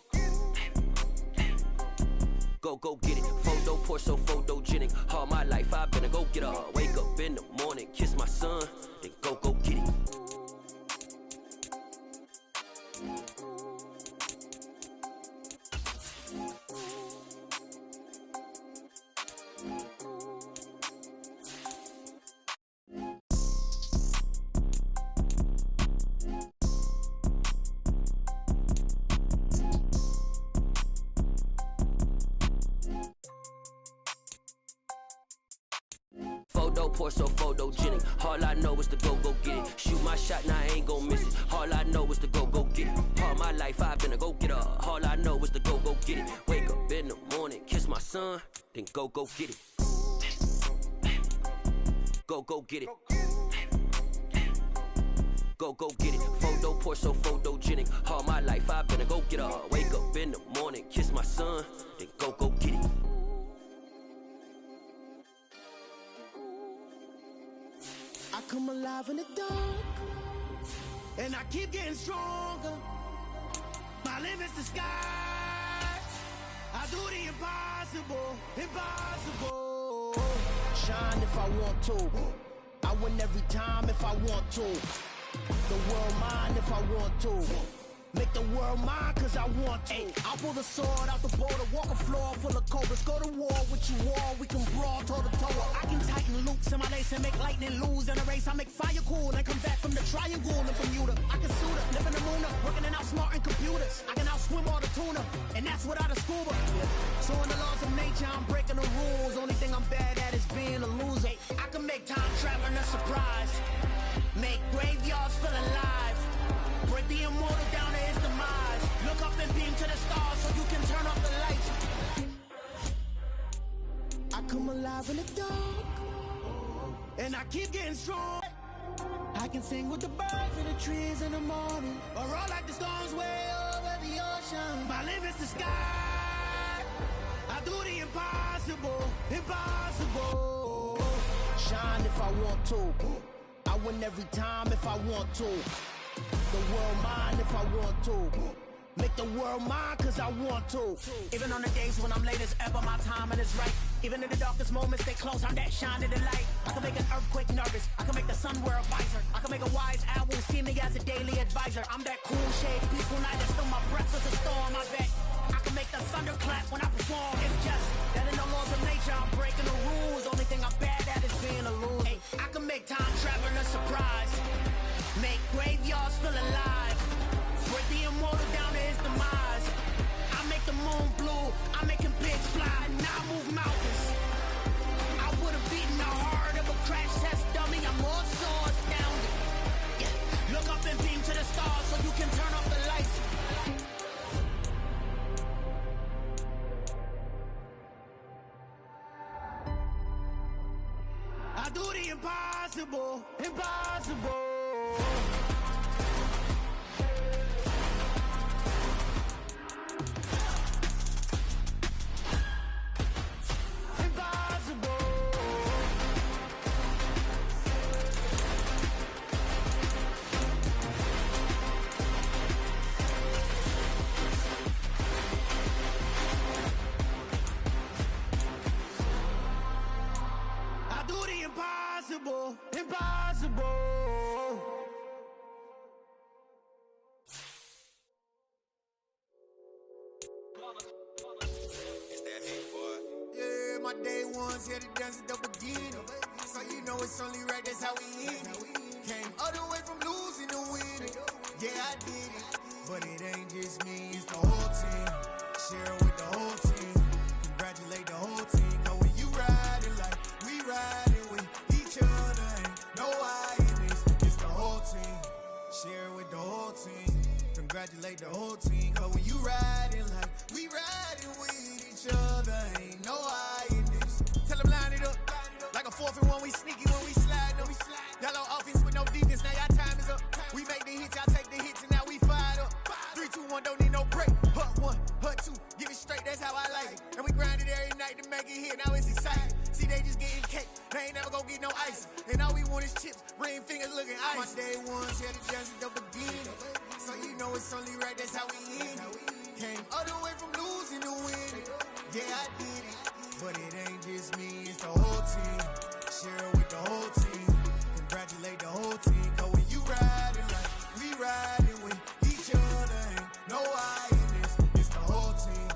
go get it. Photo poor, so photogenic. All my life I've been a go getter. Wake up in the morning, kiss my son, then go get it. Photo poor, so photogenic. All I know is to go get it. Shoot my shot, now I ain't gon' miss it. All I know is to go get it. All my life I've been a go getter. All I know is to go get it. Wake up in the morning, kiss my son, then go get it. Go get it. Go get it. Photo poor, so photogenic. All my life I've been a go getter. Wake up in the morning, kiss my son, then go get it. I come alive in the dark, and I keep getting stronger. My limit's the sky. I do the impossible, impossible. Shine if I want to. I win every time if I want to. The world mine if I want to. Make the world mine cause I want to. Ay, I'll pull the sword out the border, walk a floor full of cobras. Go to war with you all, we can brawl toe to toe. I can tighten loops in my lace and make lightning lose in a race. I make fire cool and come back from the triangle in Bermuda. I can suit up, live in the moon up, working and outsmarting computers. I can outswim all the tuna, and that's without a scuba. So in the laws of nature, I'm breaking the rules. Only thing I'm bad at is being a loser. Ay, I can make time traveling a surprise. Make graveyards feel alive. Break the immortal down to his demise. Look up and beam to the stars so you can turn off the lights. I come alive in the dark, and I keep getting strong. I can sing with the birds and the trees in the morning, or roll like the storms way over the ocean. My limit's the sky. I do the impossible, impossible. Shine if I want to. I win every time if I want to. The world mine if I want to. Make the world mine cause I want to. Even on the days when I'm late as ever, my timing is right. Even in the darkest moments, stay close, I'm that shining the light. I can make an earthquake nervous, I can make the sun wear a visor. I can make a wise owl see me as a daily advisor. I'm that cool shade, peaceful night, that's still my breath is a storm, I bet. I can make the thunder clap when I perform. It's just that in the laws of nature, I'm breaking the rules. Only thing I'm bad at is being a loser. Hey, I can make time traveling a surprise. Make graveyards feel alive. Break the immortal down to his demise. I make the moon blue. I'm making pigs fly. Now I move mountains. I would have beaten the heart of a crash test dummy. I'm more so astounded. Yeah. Look up and beam to the stars so you can turn off the lights. I do the impossible, impossible. Impossible, impossible. It's that hate, boy. Yeah, my day ones here to dance at the beginning. So you know it's only right, that's how we end it. Came all the way from losing to winning. Yeah, I did it. But it ain't just me, it's the whole team. Share it with the whole team. Congratulate the whole team. Cause when you riding like we riding with each other, ain't no I in this. It's the whole team. Share it with the whole team. Congratulate the whole team. Cause when you riding like we riding with each other, ain't no I in this. Tell them line it up. Like a 4th and 1, we sneaky when we slide them. Y'all on offense with no defense, now y'all time is up. We make the hits, y'all take the hits, and now we fired up. 3, 2, 1, don't need no break. Hut 1, hut 2, give it straight, that's how I like it. And we grind it every night to make it here, now it's exciting. See, they just getting cake, they ain't never gonna get no ice. And all we want is chips, ring fingers looking ice. My day ones here to dance at the beginning. So you know it's only right, that's how we end it. Came all the way from losing to winning. Yeah, I did it, but it ain't just me, it's the whole team. Share it with the whole team. Congratulate the whole team. Cause when you riding like we riding with each other, ain't no I in this, it's the whole team.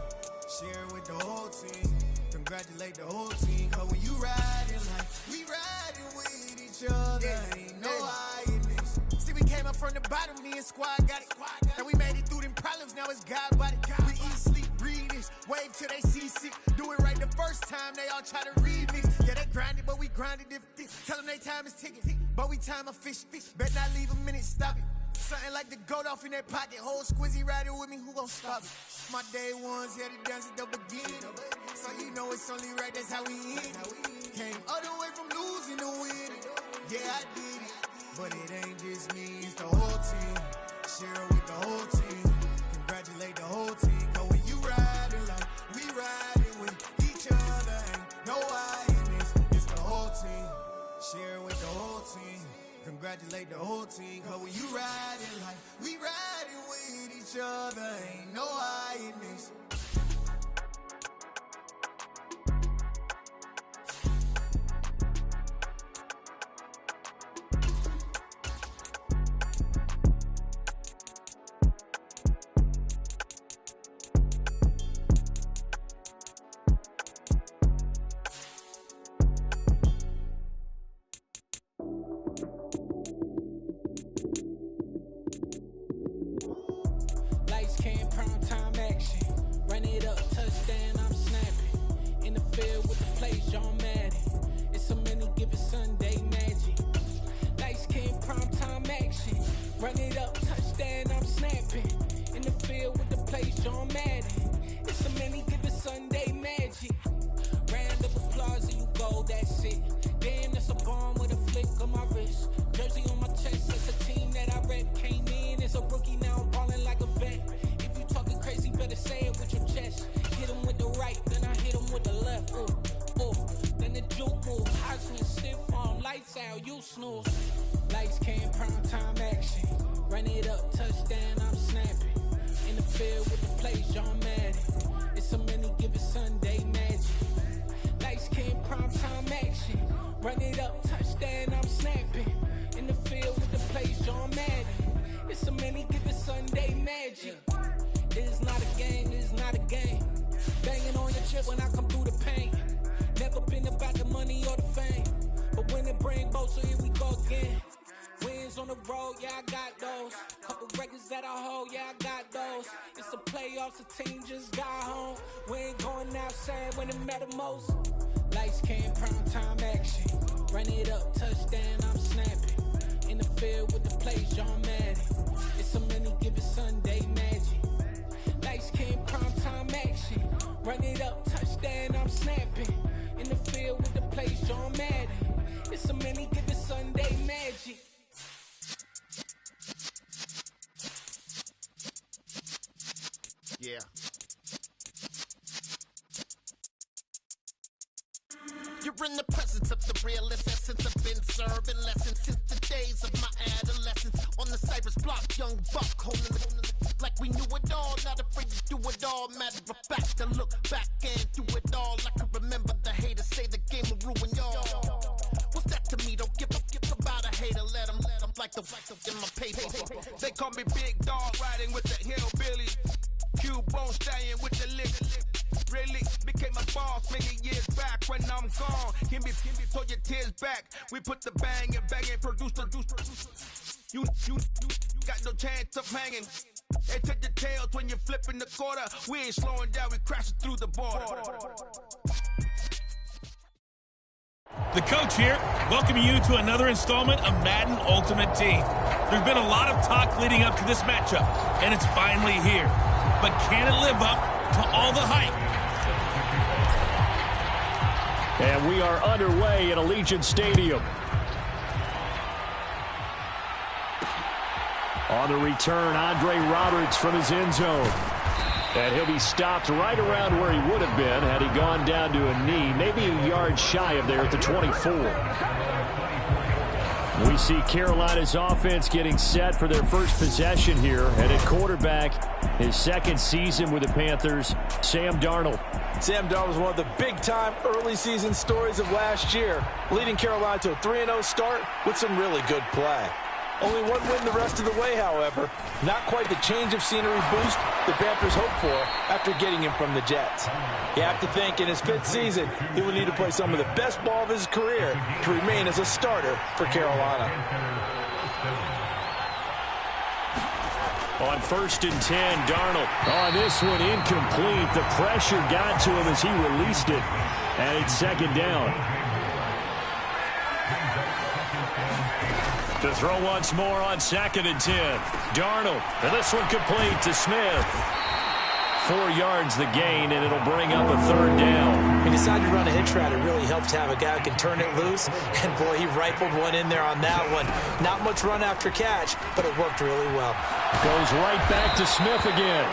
Share it with the whole team. Congratulate the whole team. Cause when you riding like we riding with each other, ain't no I in this. See, we came up from the bottom, me and squad got it. And we made it through them problems, now it's God body. We eat, sleep, breathe this, wave till they see sick. Do it right the first time, they all try to remix. Yeah, they grinded, but we grinded different. Tell them they time is ticking, but we time a fish. Bet not leave a minute, stop it. Something like the goat off in that pocket. Whole squizzy riding with me, who gon' stop it? My day ones, yeah, the dance at the beginning. So you know it's only right, that's how we end. Came all the way from losing to winning. Yeah, I did it, but it ain't just me, it's the whole team. Share it with the whole team. Congratulate the whole team. Cause when you riding like we riding with each other, ain't no I in this, it's the whole team. Share it with the whole team. Congratulate the whole team. Cause when you riding like we riding with each other, ain't no I in this. The team just got home. We ain't going outside when it matter most. Lights came, prime time action. Run it up, touchdown, I'm snapping. In the field with the plays, John Madden. It's a many given Sunday magic. Lights came, prime time action. Run it up, touchdown, I'm snapping. In the field with the plays, John Madden. It's a many given Sunday magic. Yeah. You're in the presence of the realest essence. I've been serving lessons since the days of my adolescence. On the Cypress block, young buck holding the like we knew it all, not afraid to do it all. Matter of fact, to look back and do it all. I can remember the haters say the game will ruin y'all. What's that to me? Don't give about a hater. Let them like the in my paper. They call me Big Dog, riding with the hillbillies. Q-Bone staying with the lick. Really became a boss many years back. When I'm gone, give me throw your tears back. We put the bang and produce. You got no chance of hanging. They take the tails when you're flipping the quarter. We ain't slowing down, we crashing through the border. The coach here, welcoming you to another installment of Madden Ultimate Team. There's been a lot of talk leading up to this matchup, and it's finally here. But can it live up to all the hype? And we are underway at Allegiant Stadium. On the return, Andre Roberts from his end zone. And he'll be stopped right around where he would have been had he gone down to a knee, maybe a yard shy of there at the 24. We see Carolina's offense getting set for their first possession here. And at quarterback, his second season with the Panthers, Sam Darnold. Sam Darnold was one of the big-time early season stories of last year, leading Carolina to a 3-0 start with some really good play. Only one win the rest of the way, however. Not quite the change of scenery boost the Panthers hoped for after getting him from the Jets. You have to think in his 5th season, he will need to play some of the best ball of his career to remain as a starter for Carolina. On 1st and 10, Darnold. On this one, incomplete. The pressure got to him as he released it. And it's 2nd down. To throw once more on 2nd and 10. Darnold. And this one complete to Smith. 4 yards the gain, and it'll bring up a 3rd down. He decided to run a hitch route. It really helped to have a guy who can turn it loose. And, boy, he rifled one in there on that one. Not much run after catch, but it worked really well. Goes right back to Smith again.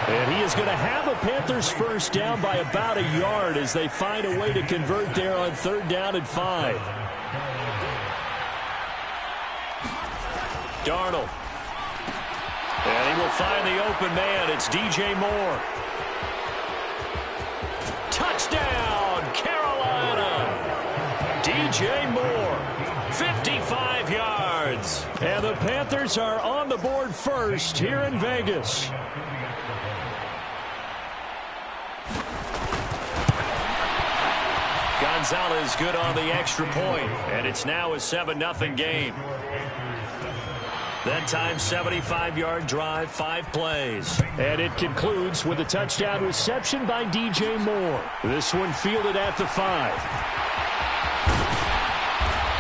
And he is going to have a Panthers first down by about a yard as they find a way to convert there on 3rd down and 5. Darnold. And he will find the open man. It's DJ Moore. Touchdown, Carolina. DJ Moore, 55 yards. And the Panthers are on the board first here in Vegas. Gonzalez good on the extra point, and it's now a 7-0 game. That time, 75-yard drive, 5 plays. And it concludes with a touchdown reception by DJ Moore. This one fielded at the 5.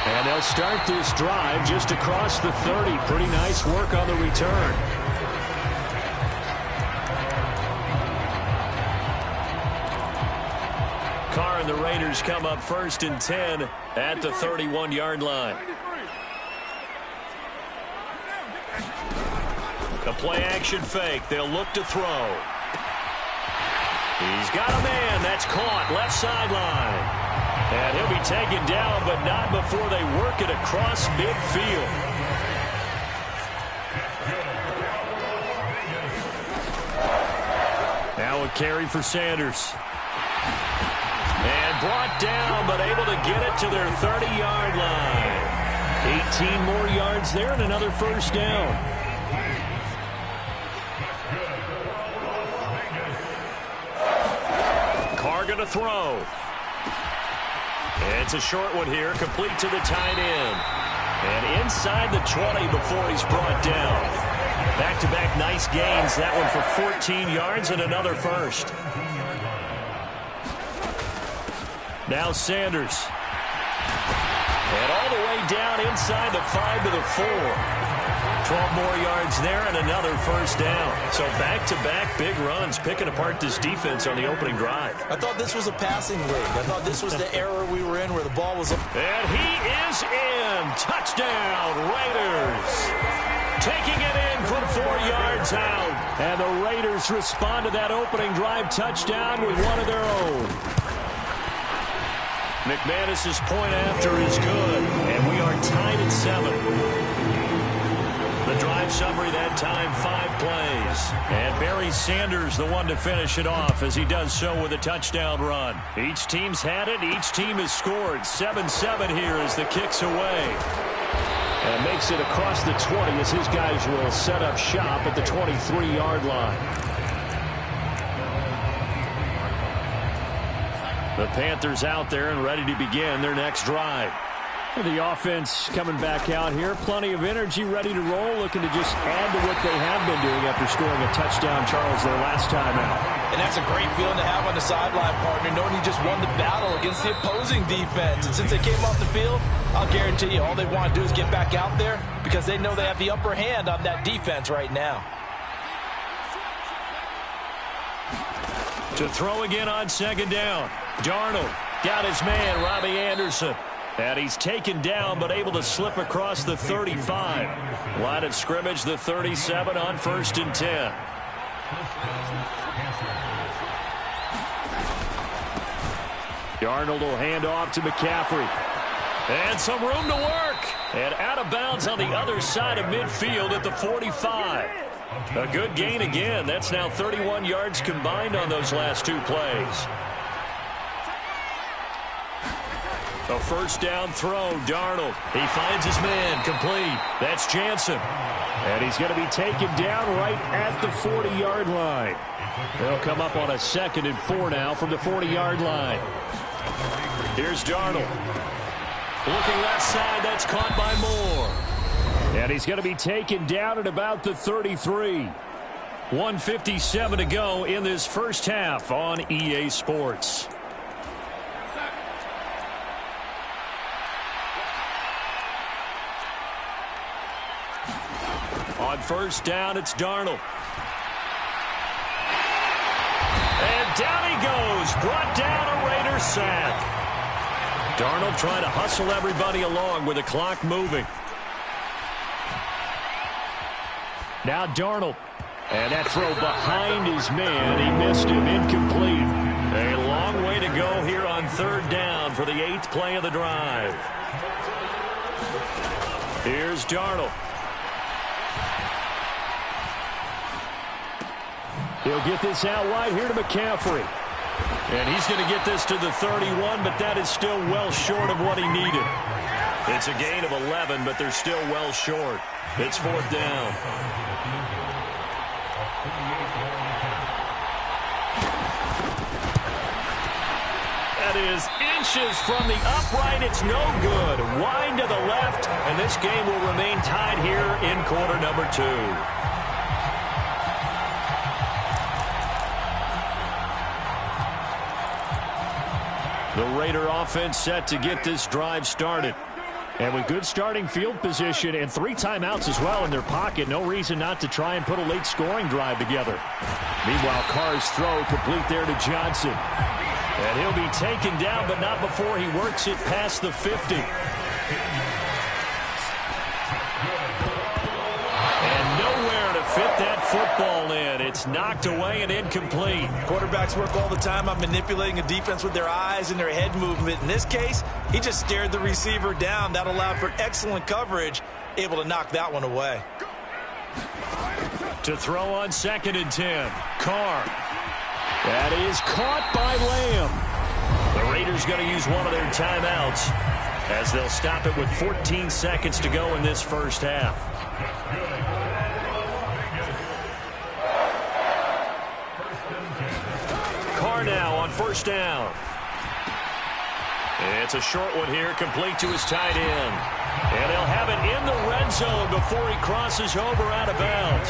And they'll start this drive just across the 30. Pretty nice work on the return. Carr and the Raiders come up 1st and 10 at the 31-yard line. A play-action fake. They'll look to throw. He's got a man. That's caught. Left sideline. And he'll be taken down, but not before they work it across midfield. Now a carry for Sanders. And brought down, but able to get it to their 30-yard line. 18 more yards there and another first down. Going to throw. It's a short one here, complete to the tight end. And inside the 20 before he's brought down. Back-to-back nice gains. That one for 14 yards and another first. Now Sanders. And all the way down inside the 5 to the 4. 12 more yards there and another first down. So back-to-back big runs, picking apart this defense on the opening drive. I thought this was a passing league. I thought this was the era we were in where the ball was... And he is in. Touchdown, Raiders. Taking it in from 4 yards out. And the Raiders respond to that opening drive touchdown with one of their own. McManus's point after is good, and we are tied at 7. The drive summary that time, 5 plays. And Barry Sanders the one to finish it off as he does so with a touchdown run. Each team's had it. Each team has scored. 7-7 here as the kick's away. And makes it across the 20 as his guys will set up shop at the 23-yard line. The Panthers out there and ready to begin their next drive. The offense coming back out here. Plenty of energy, ready to roll, looking to just add to what they have been doing after scoring a touchdown, Charles, their last time out. And that's a great feeling to have on the sideline, partner, knowing you just won the battle against the opposing defense. And since they came off the field, I'll guarantee you all they want to do is get back out there because they know they have the upper hand on that defense right now. To throw again on 2nd down. Darnold got his man, Robbie Anderson. And he's taken down but able to slip across the 35. Line of scrimmage, the 37 on 1st and 10. Darnold will hand off to McCaffrey. And some room to work. And out of bounds on the other side of midfield at the 45. A good gain again. That's now 31 yards combined on those last two plays. A first down throw, Darnold. He finds his man, complete. That's Jansen. And he's going to be taken down right at the 40-yard line. They'll come up on a 2nd and 4 now from the 40-yard line. Here's Darnold. Looking left side, that's caught by Moore. And he's going to be taken down at about the 33. 1:57 to go in this first half on EA Sports. On first down, it's Darnold. And down he goes. Brought down a Raider sack. Darnold trying to hustle everybody along with the clock moving. Now Darnold. And that throw behind his man. He missed him, incomplete. A long way to go here on 3rd down for the 8th play of the drive. Here's Darnold. He'll get this out wide here to McCaffrey. And he's going to get this to the 31, but that is still well short of what he needed. It's a gain of 11, but they're still well short. It's 4th down. That is inches from the upright. It's no good. Wide to the left, and this game will remain tied here in quarter number 2. The Raider offense set to get this drive started. And with good starting field position and 3 timeouts as well in their pocket, no reason not to try and put a late scoring drive together. Meanwhile, Carr's throw complete there to Johnson. And he'll be taken down, but not before he works it past the 50. And nowhere to fit that football in. It's knocked away and incomplete. Quarterbacks work all the time on manipulating a defense with their eyes and their head movement. In this case, he just stared the receiver down. That allowed for excellent coverage, able to knock that one away. To throw on 2nd and 10. Carr. That is caught by Lamb. The Raiders going to use one of their timeouts as they'll stop it with 14 seconds to go in this first half. Carr now on first down. It's a short one here, complete to his tight end. And they'll have it in the red zone before he crosses over out of bounds.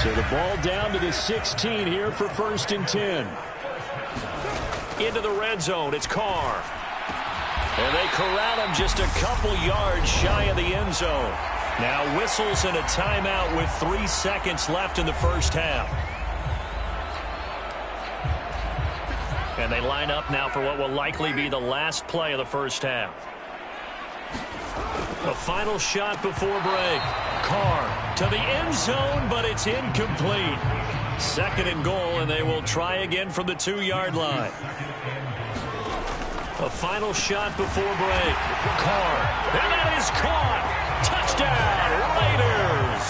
So the ball down to the 16 here for 1st and 10. Into the red zone, it's Carr. And they corral him just a couple yards shy of the end zone. Now whistles and a timeout with 3 seconds left in the first half. And they line up now for what will likely be the last play of the first half. A final shot before break. Carr to the end zone, but it's incomplete. 2nd and goal, and they will try again from the 2-yard line. A final shot before break. Carr. And that is caught. Touchdown, Raiders.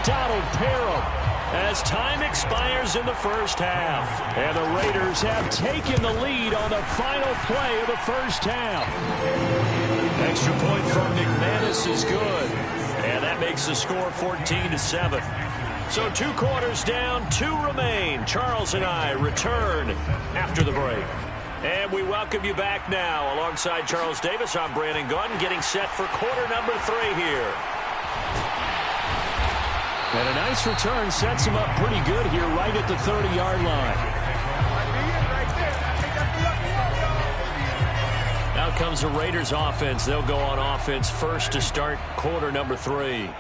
Donald Parham as time expires in the first half. And the Raiders have taken the lead on the final play of the first half. Extra point from McManus is good. And that makes the score 14-7. So 2 quarters down, 2 remain. Charles and I return after the break. And we welcome you back now. Alongside Charles Davis, I'm Brandon Gaudin, getting set for quarter number 3 here. And a nice return sets him up pretty good here right at the 30-yard line. Now comes the Raiders offense. They'll go on offense first to start quarter number 3.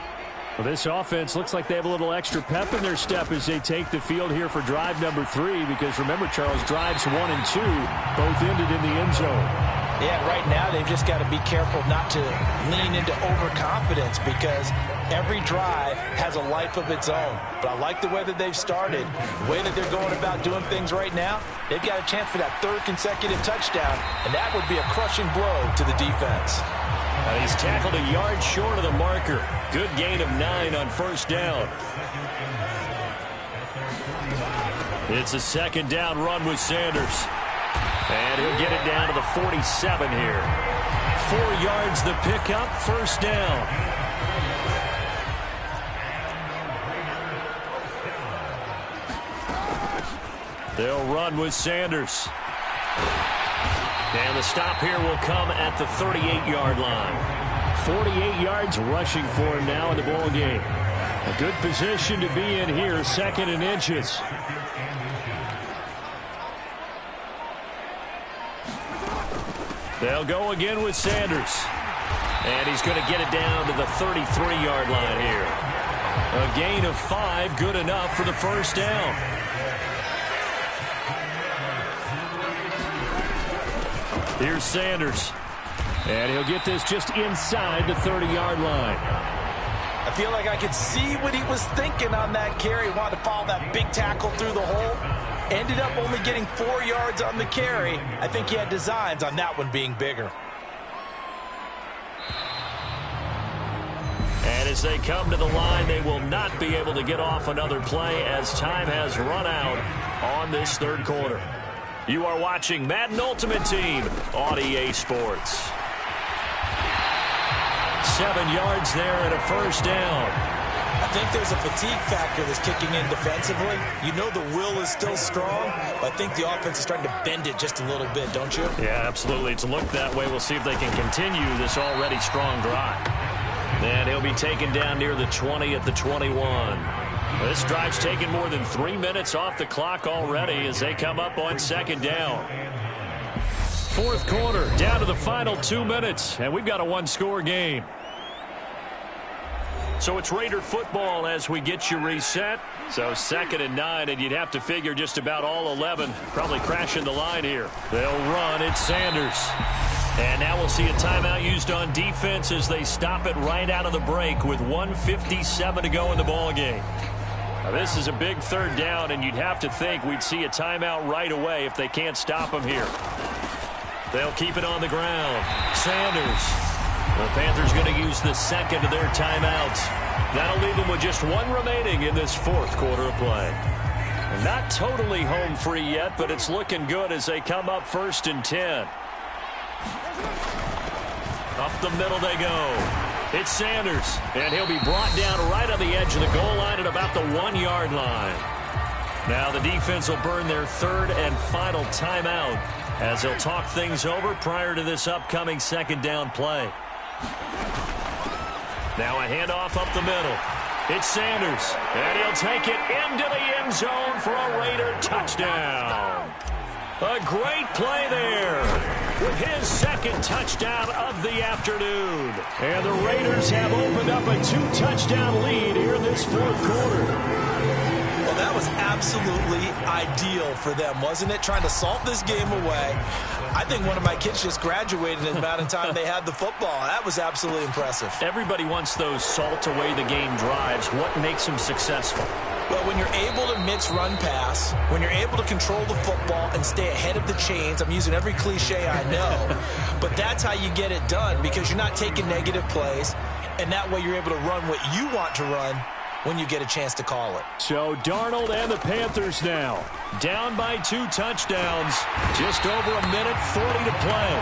Well, this offense looks like they have a little extra pep in their step as they take the field here for drive number 3, because remember, Charles, drives 1 and 2 both ended in the end zone. Yeah, right now they've just got to be careful not to lean into overconfidence, because every drive has a life of its own. But I like the way that they've started, the way that they're going about doing things right now. They've got a chance for that 3rd consecutive touchdown, and that would be a crushing blow to the defense. And he's tackled a yard short of the marker. Good gain of 9 on first down. It's a second down run with Sanders. And he'll get it down to the 47 here. 4 yards the pickup, first down. They'll run with Sanders. And the stop here will come at the 38-yard line. 48 yards rushing for him now in the ball game. A good position to be in here, second and inches. They'll go again with Sanders. And he's going to get it down to the 33-yard line here. A gain of 5, good enough for the first down. Here's Sanders. And he'll get this just inside the 30-yard line. I feel like I could see what he was thinking on that carry. He wanted to follow that big tackle through the hole. Ended up only getting 4 yards on the carry. I think he had designs on that one being bigger. And as they come to the line, they will not be able to get off another play as time has run out on this third quarter. You are watching Madden Ultimate Team on EA Sports. 7 yards there and a first down. I think there's a fatigue factor that's kicking in defensively. You know the will is still strong, but I think the offense is starting to bend it just a little bit, don't you? Yeah, absolutely. It's looked that way. We'll see if they can continue this already strong drive. And he'll be taken down near the 20 at the 21. This drive's taken more than 3 minutes off the clock already as they come up on second down. Fourth quarter, down to the final 2 minutes, and we've got a one-score game. So it's Raider football as we get you reset. So 2nd and 9, and you'd have to figure just about all 11 probably crashing the line here. They'll run. It's Sanders. And now we'll see a timeout used on defense as they stop it right out of the break with 1:57 to go in the ball game. Now this is a big third down, and you'd have to think we'd see a timeout right away if they can't stop them here. They'll keep it on the ground. Sanders. The Panthers going to use the second of their timeouts. That'll leave them with just 1 remaining in this fourth quarter of play. Not totally home free yet, but it's looking good as they come up 1st and 10. Up the middle they go. It's Sanders, and he'll be brought down right on the edge of the goal line at about the 1-yard line. Now the defense will burn their 3rd and final timeout as they'll talk things over prior to this upcoming second down play. Now a handoff up the middle. It's Sanders, and he'll take it into the end zone for a Raider touchdown. A great play there with his 2nd touchdown of the afternoon. And the Raiders have opened up a 2-touchdown lead here in this fourth quarter. Well, that was absolutely ideal for them, wasn't it? Trying to salt this game away. I think one of my kids just graduated in the amount of time they had the football. That was absolutely impressive. Everybody wants those salt away the game drives. What makes them successful? Well, when you're able to mix run pass, when you're able to control the football and stay ahead of the chains, I'm using every cliche I know, but that's how you get it done because you're not taking negative plays, and that way you're able to run what you want to run when you get a chance to call it. So Darnold and the Panthers now down by 2 touchdowns. Just over 1:40 to play.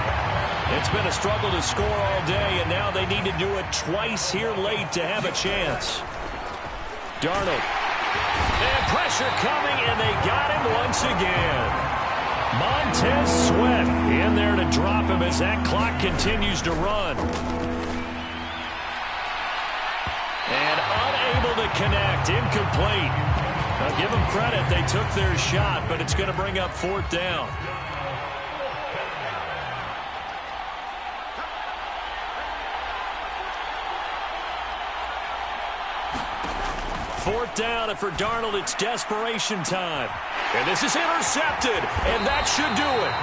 It's been a struggle to score all day, and now they need to do it twice here late to have a chance. Darnold. And pressure coming, and they got him once again. Montez Sweat in there to drop him as that clock continues to run. And unable to connect, incomplete. Now give them credit, they took their shot, but it's going to bring up 4th down. Fourth down, and for Darnold, it's desperation time. And this is intercepted, and that should do it.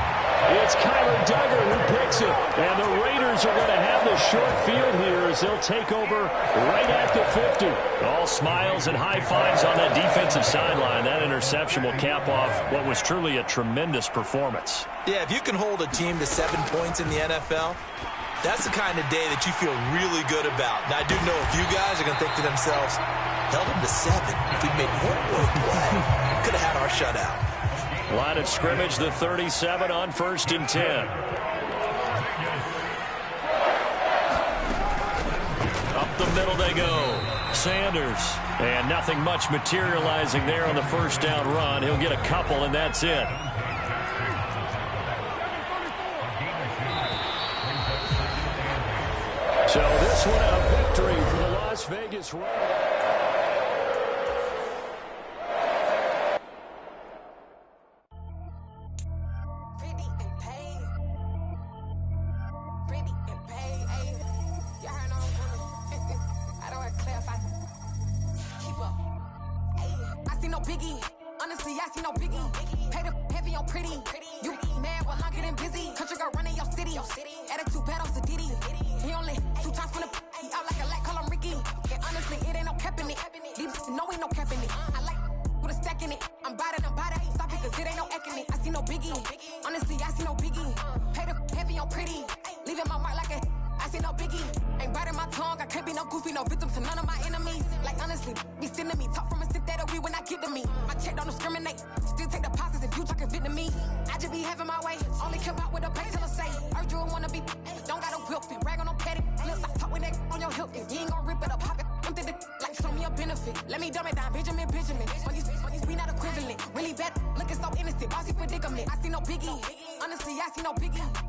It's Kyler Duggar who picks it, and the Raiders are going to have the short field here as they'll take over right at the 50. All smiles and high fives on that defensive sideline. That interception will cap off what was truly a tremendous performance. Yeah, if you can hold a team to 7 points in the NFL, That's the kind of day that you feel really good about. Now, I do know a few guys are going to think to themselves, held him to 7. If we made one more play, could have had our shutout. Line of scrimmage, the 37 on 1st and 10. Up the middle they go. Sanders. And nothing much materializing there on the first down run. He'll get a couple, and that's it. So this one a victory for the Las Vegas Raiders. Let me dumb it down, Benjamin. We not equivalent. Really bad, looking so innocent. Bossy predicament. I see no biggie. Honestly, I see no biggie.